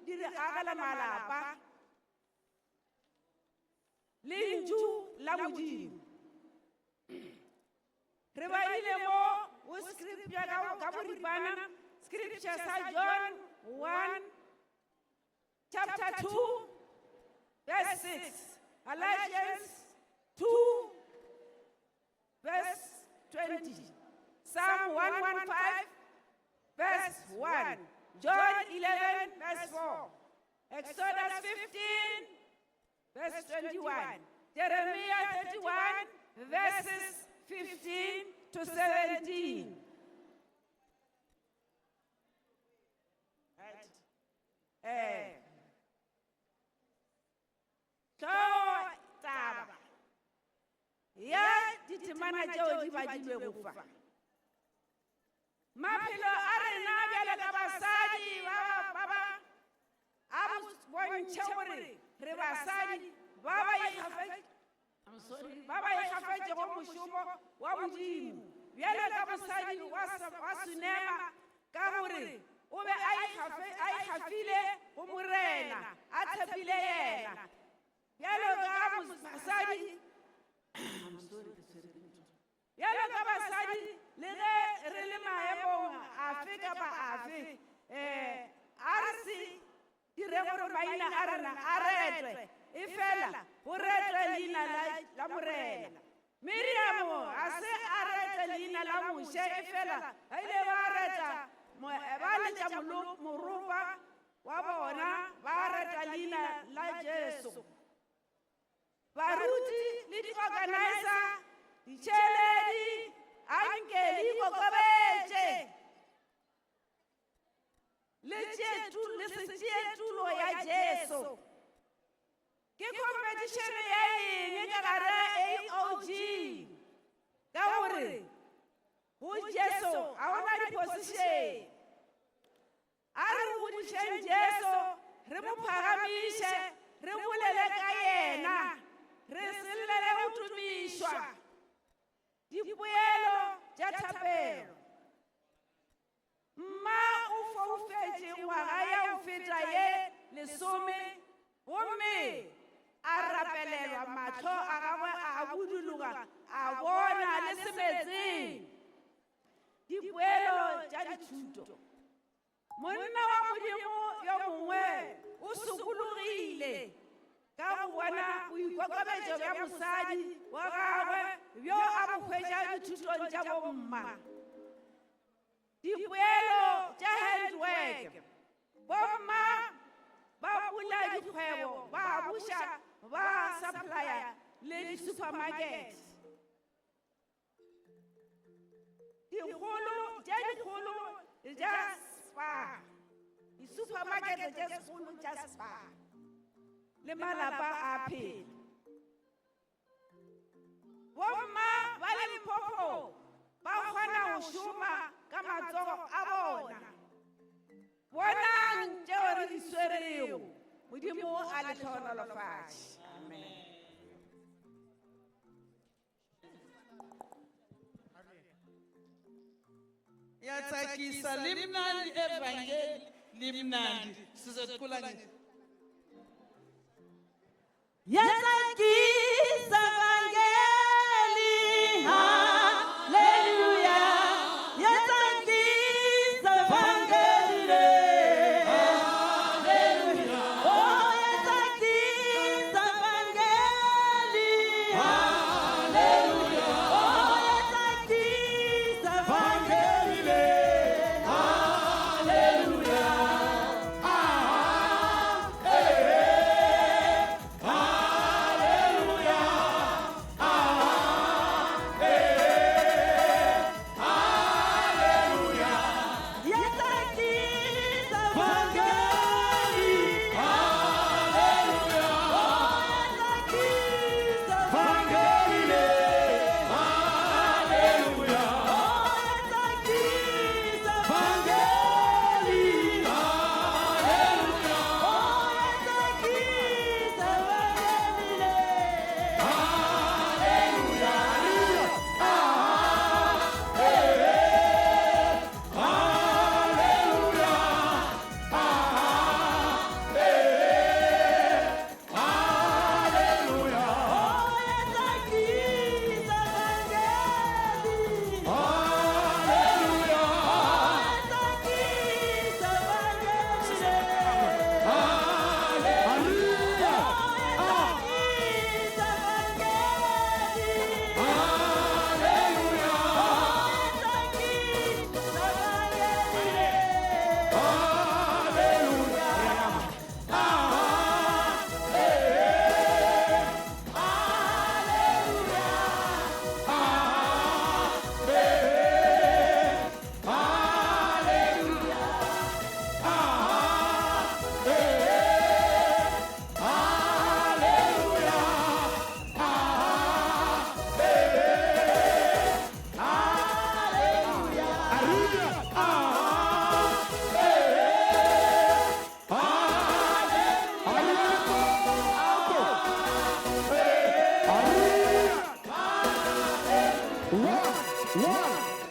di re agela malapa lentšu la modimo re ba ile mo go scripture ka boripana scripture sa John 1 chapter 2 verse 6 Galatians 2 verse 20 Psalm 115 verse 1 John 11 verse 4 Exodus 15 verse 21 Jeremiah 31 verses 15 to 17. Right. So, taba. Ya ditemana tšeo di badilwe go fa. Maphelo a rena bjale ka basadi ba a bontšhe gore re basadi ba ba ikgafetšego mošomo wa modimo bjale ka mosadi wa sunema ka gore o be a ikgafile go morena a tshepile yena bjale ka basadi le ge re le maemong afe kapa afe a re se dire gore maina a rena a retwe e fela go retwe leina la morena Miriamo a se a reta leina la moshe e fela a ile ba reta ba letša morupa wa bona ba reta leina la Jesu baruti le di-organizer ditšheledi ankele ikokobetše le setšeetulo ya Jesu ke competition ya eng ka gare AOG ka gore go Jesu a gona di-position a re godišeng Jesu re mo phagamiše re bolele ka yena re sellele go tumišwa dipoelo tša thapelo mma o foufetše ngwaga ya go feta ye 10 gomme a rapelelwa mahlo a gagwe a buduluga a bona le semetseng dipoelo tša dithuto monna wa modimo yo mongwe o sokologile ka go bona boikokobetšo bja mosadi wa gagwe bjo a bo hwetša dithutong tša bomma dipoelo tša handwork bomma ba bula dikgwebo ba buša ba supplier le di-supermarket dikgolo tša spa di-supermarket tša sekgolo tša spa le malapa a phela bomma ba Limpopo ba kgona go šoma ka matsogo a bona bonang tšeo re di swerego modimo a le tlhonolofatše amen Yatsakisa limnandi evangeli limnandi. Sizocula nje. Yatsakisa vangeli, hallelujah. Yatsakisa vangeli, hallelujah. Oh, yatsakisa vangeli, hallelujah. Oh, yatsakisa vangeli,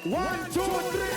One, two, three.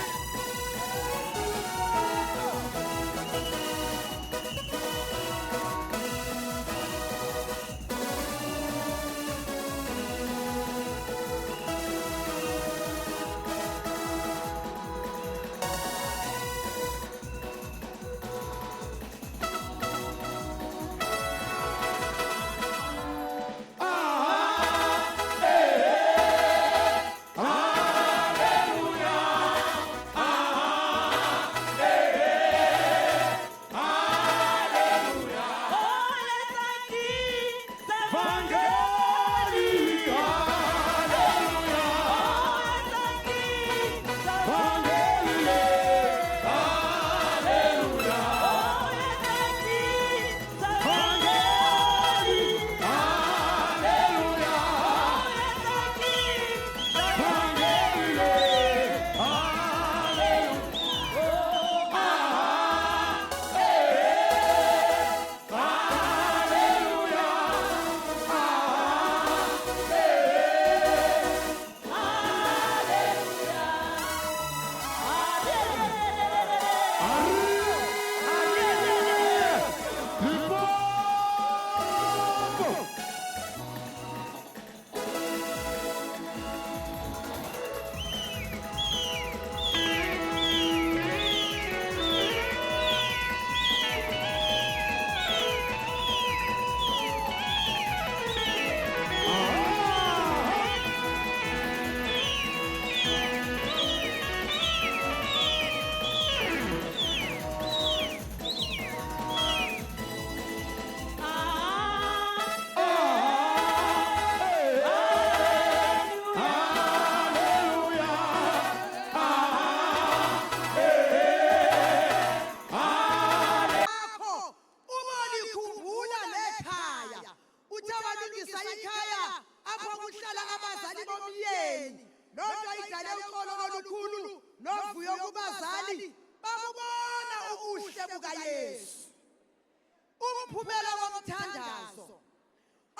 Umphumela womthandazo.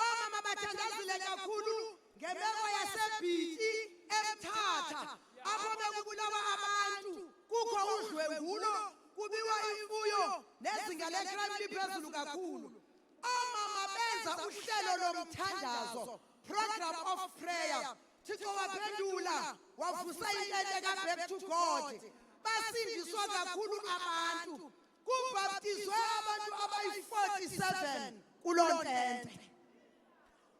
Omama bathandazile kakhulu ngemeko yaseBhithi eMthatha. Apho bekubulawa abantu ngezinga lecrime liphezulu kakhulu omama benza uhlelo lomthandazo program of prayer Thixo waphendula wavusa intente ka-back to God basindiswa kakhulu abantu kubhaptizwe abantu abayi-47 kuloo ntente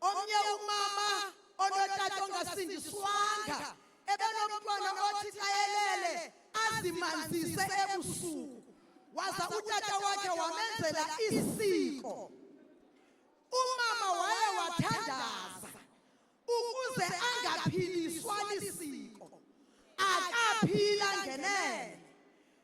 omnye umama onotata ongasindiswanga ebenomntwana othi xa elele azimanzise ebusuku waza utata wakhe wamenzela isiko umama waye wathandaza ukuze angaphiliswa lisiko akaphila ngenene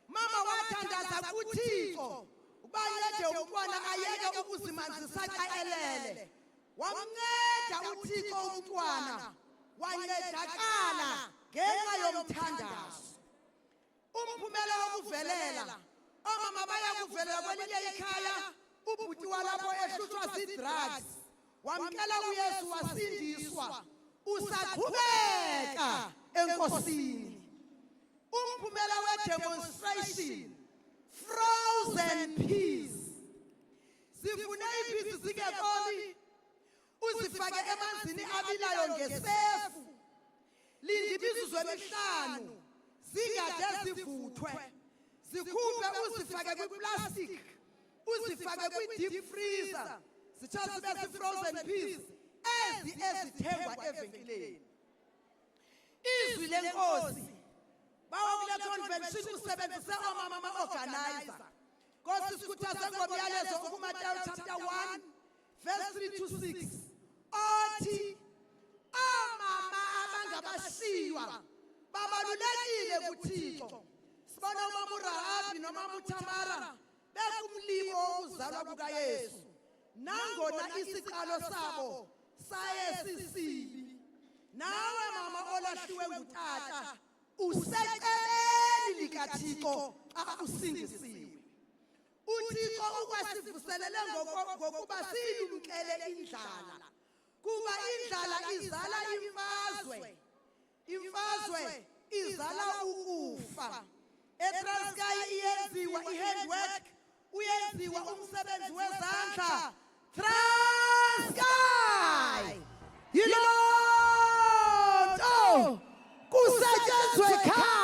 mama wathandaza kuThixo ubalede umntwana ayeke ukuzimanzisa xa elele wamnceda uThixo umntwana wancedakala ngenxa yomthandazo umphumela wokuvelela omama bayakuvelela kwelinye ikhaya ubhuti walapho ehlutshwa zii-drugs wamkela uYesu wasindiswa usaqhubeka enkosini umphumela we-demonstration frozen peace sifune ipeace zingekoni uzifake emanzini abilayo ngesefu linda imizuzu emihlanu zingade zivuthwe zikhuphe uzifake kwiplastic uzifake kwi-deep freezer zitsho zibe zi-frozen peas ezithengwa evenkileni izwi lenkosi bawakule convention usebenzise omama ama-organizer Nkosi sikhuthaze ngomyalezo ukuMateyu chapter 1 verse 3 to 6 othi omama abangabashiywa babalulekile kuThixo sibona umama uRahabi nomama uThamara bekumlimo wokuzalwa kukaYesu nangona isiqalo sabo saye sisibi nawe mama olahliwe ngutata useceleni likaThixo xa usindisiwe uThixo ukwasivuselele ngokuba siyilumkele indlala kuba indlala izala imfazwe izala ukufa eTranskei iyenziwa ihandwork uyenziwa umsebenzi wezandla Transkei yilonto kusetshenzwe ekhaya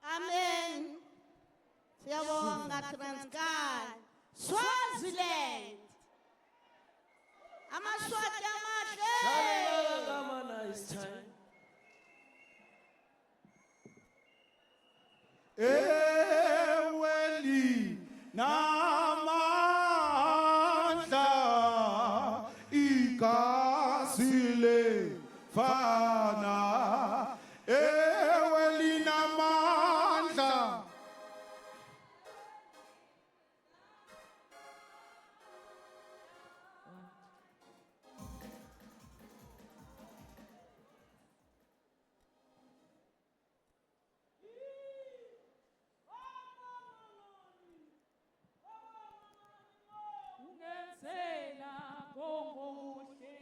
Amen. Siyabonga Transkei. Swaziland. Amaswati amahle. Nice time. Eweli namandla ikasile fana eweli namandla Ungenzela konke.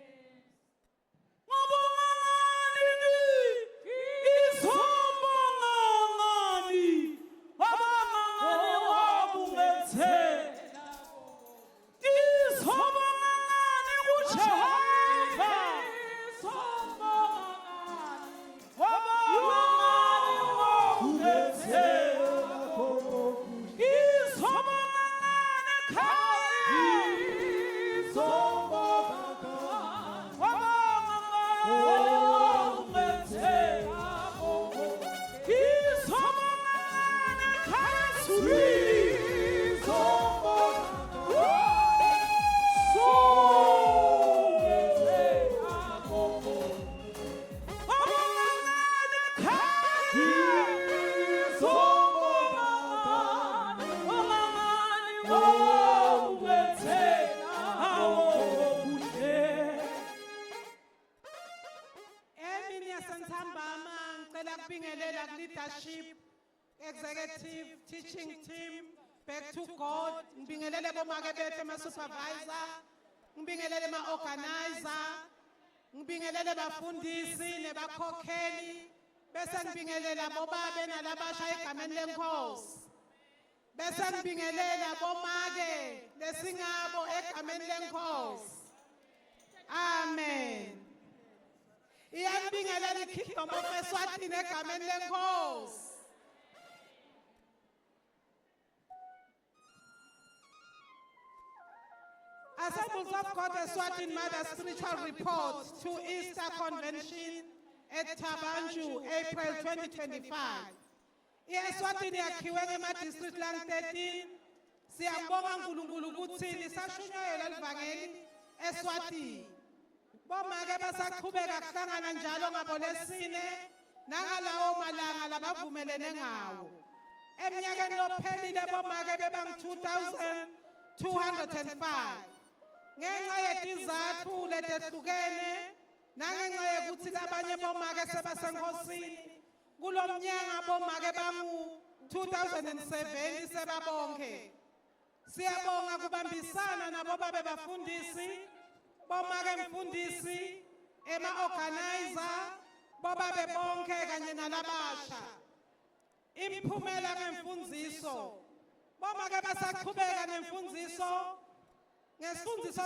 Leadership, executive, teaching team, back to God, ngibingelele bomake bethu ama-supervisor, ngibingelele ama-organizer, ngibingelele bafundisi nebakhokheli, bese ngibingelela bobabe nalabasha egameni lenkosi. Bese ngibingelela bomake lesingabo egameni lenkosi. Amen. Iyabingelela iKingdom of Eswatini egameni lenkosi. Assemblies of God Eswatini Mother Spiritual Report to Easter Convention at Tabanju, April 2025. I-Eswatini yakhiwe ngema-district lang-13. Siyabonga uNkulunkulu ukuthi lisashunyaywa lalivangeli eSwatini. Bomake basaqhubeka kuhlangana njalo ngaboLesine nangalawo malanga labavumelene ngawo. Eminyakeni lophelile bomake bebang-2,205. Ngenxa yetizathu letehlukene nangenxa yokuthi labanye bomake sebasenkosini kulo mnyaka bomake bangu-2070 sebabonke. Siyabonga kubambisana nabo babe bafundisi, bomake mfundisi, ema-organizer, bobabe bonke kanye nalabasha. Imiphumela ngemfundiso. Bomake basaqhubeka nemfundiso. Ngesifundiswa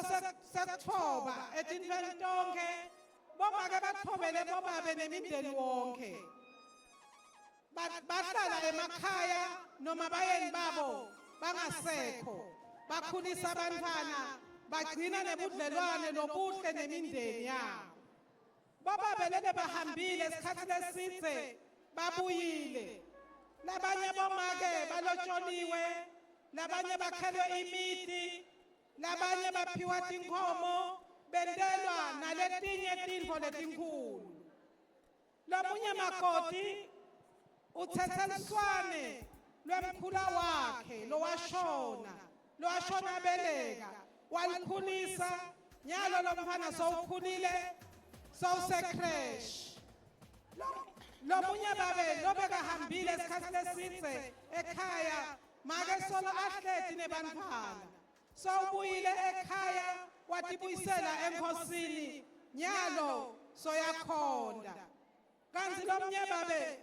sekuthoba etintweni tonke bomake bathobele bobabe nemindeni wonke bahlala emakhaya noma bayeni babo bangasekho bakhulisa abantwana bagcina nebudlelwane nobuhle nemindeni yabo bobabe lele bahambile isikhathi lesidze babuyile labanye bomake balotsholiwe labanye bakhelwe imithi labanye baphiwa tinkhomo bendelwa naletinye tintfo letinkhulu lomunye makoti uthetheliswane lwemkhula wakhe lowashona beleka walikhulisa nyalo lomfana sowukhulile sowusecrash lomunye babe lobekahambile esikhathini eside ekhaya make solo ahleti nebantwana sowubuyile ekhaya watibuyisela enkosini nyalo soyakhonda kanti lomunye babe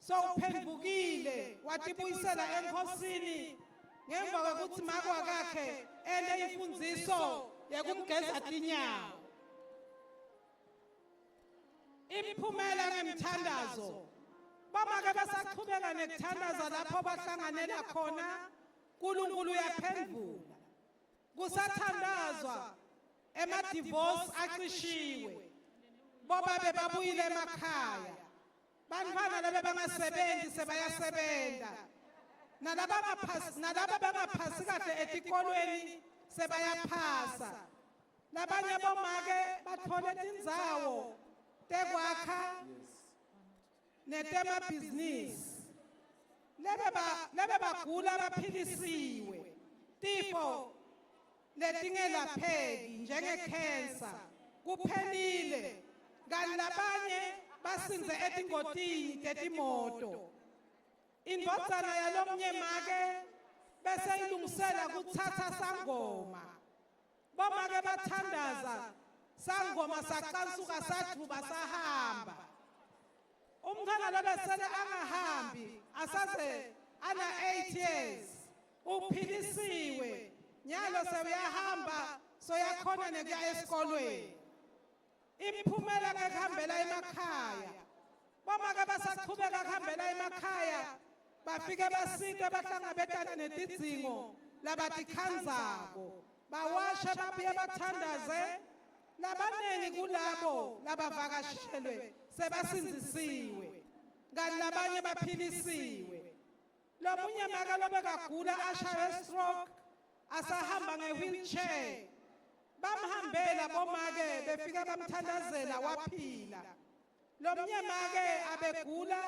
sowuphendukile watibuyisela enkosini ngemva kokuthi makwa kakhe ene imfundiso yekumgeza tinyawo imiphumela ngemthandazo bamake basaqhubeka nekuthandaza lapho bahlanganela khona uNkulunkulu uyaphendula kusathandazwa emadivorce acishiwe bobabe babuyile emakhaya bantwana laba bangasebenzi sebayasebenta nalaba bangaphasi kahle etikolweni sebayaphasa labanye bomake bathole tindzawo tekwakha netemabhizinisi lebe bagula baphilisiwe tifo letingelapheki njengekhensa kuphelile kanti labanye basinze etingotini tetimoto indvodzana yalomnye make bese ilungisela kutsatsa sangoma bomake bathandaza sangoma saqansuka sajuba sahamba umntwana lobesele angahambi asaze ana 8 years uphilisiwe nyalo sebeyahamba soyakhona nekuya esikolweni imiphumela ngekuhambela emakhaya bomake basaqhubeka kuhambela emakhaya bafike basite bahlangabetana netidzingo labatikhandzako bawashe babuye bathandaze labanengi kulabo labavakashelwe sebasinzisiwe kanti labanye baphilisiwe lomunye make lobekagula ashaye stroke asahamba ngewheelchair bamhambela bomake befika bamthandazela waphila lomunye make abegula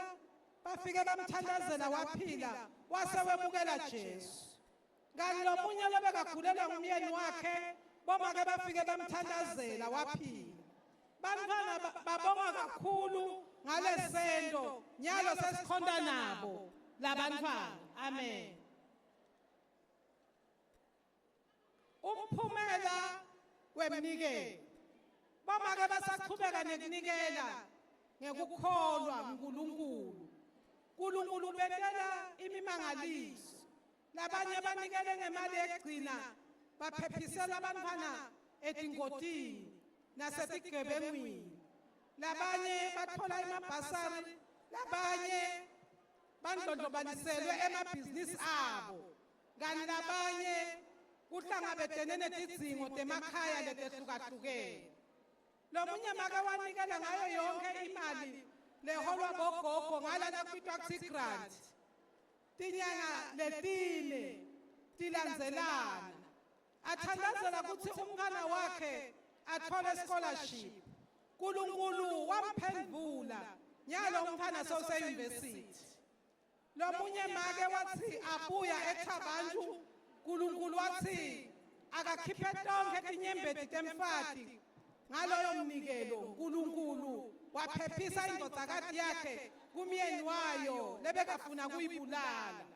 bafike bamthandazela waphila wasewemukela Jesu kanti lomunye lobekagulelwa ngumyeni wakhe bomake bafike bamthandazela waphila bantwana babonga kakhulu ngalesento nyalo sesikhonda nabo labantwana amen umphumela wemnikelo bomake basaqhubeka nekunikela ngekukholwa uNkulunkulu ubetela imimangaliso labanye banikele ngemali egcina baphephisela abantwana etingotini nasetigebengwini labanye bathola emabhasari labanye bandlondlobaniselwe emabhizinisi abo kanti labanye kuhlangabetene netidzingo temakhaya letehlukahlukene lomunye make wanikela ngayo yonke imali leholwa bogogo ngalana kwitwa kuthi grant tinyanga letine tilandzelana athandazela ukuthi umntwana wakhe athole scholarship uNkulunkulu wamphendvula nyalo umntwana sewuseyunivesithi lomunye make wathi abuya eThabantu uNkulunkulu wathi akakhiphe tonke tinyembeti temfati ngaloyo mnikelo uNkulunkulu waphephisa indodakati yakhe kumyeni wayo lebekafuna kuyibulala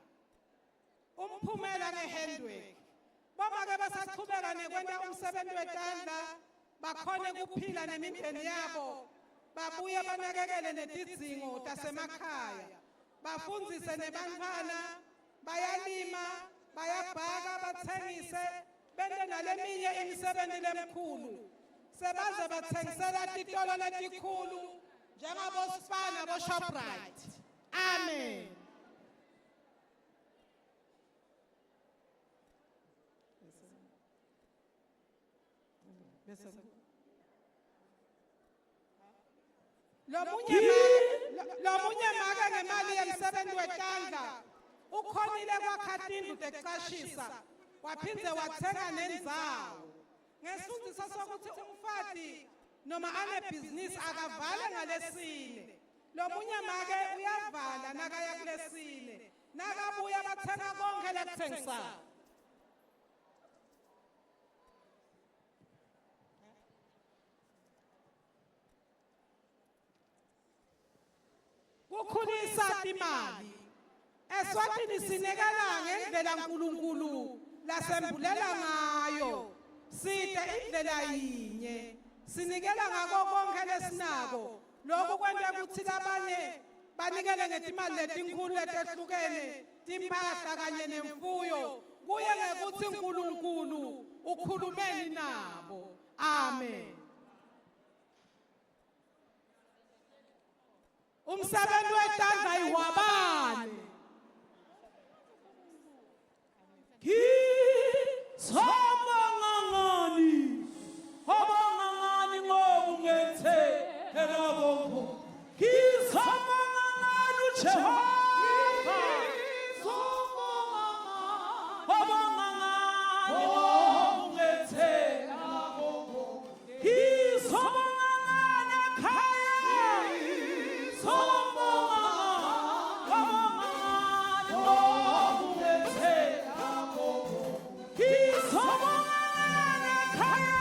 umphumela ngehandwork bomake basaqhubeka nekwenta umsebenzi wetandla bakhone kuphila nemindeni yabo babuye banakekele netidzingo tasemakhaya bafundzise nebantwana bayalima bayabhaka bathengise bente naleminye imisebenzi lemkhulu sebaze bathengisela titolo letikhulu njengabosifana naboShoprite amen lomunye make ngemali yemsebenzi wetandla ukhonile kwakhatindlu tekucashisa waphindze wathenga nendzawo ngesifundisa sokuthi umfati noma anebhizinisi akavale ngalesine lomunye make uyavala nakabuya bathenga konke lekuthengisayo. Kukhulisa imali. Eswatini sinikela ngendlela uNkulunkulu lasembulela ngayo. Side indlela yinye. Sinikela ngako konke lesinako. Lokhu kwenta ukuthi labanye banikele ngetimali letinkulu letehlukene, timpahla kanye nemfuyo. Kuye ngekuthi uNkulunkulu ukhulumeni nabo. Amen. Umsebenzi wetandla iwabani. Ngani ngobungethe elabongo Kisomangani uJehova Kisomangani ngobungethe elabongo Kisomangani ekhaya Kisomangani ngobungethe elabongo Kisomangani ekhaya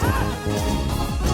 ha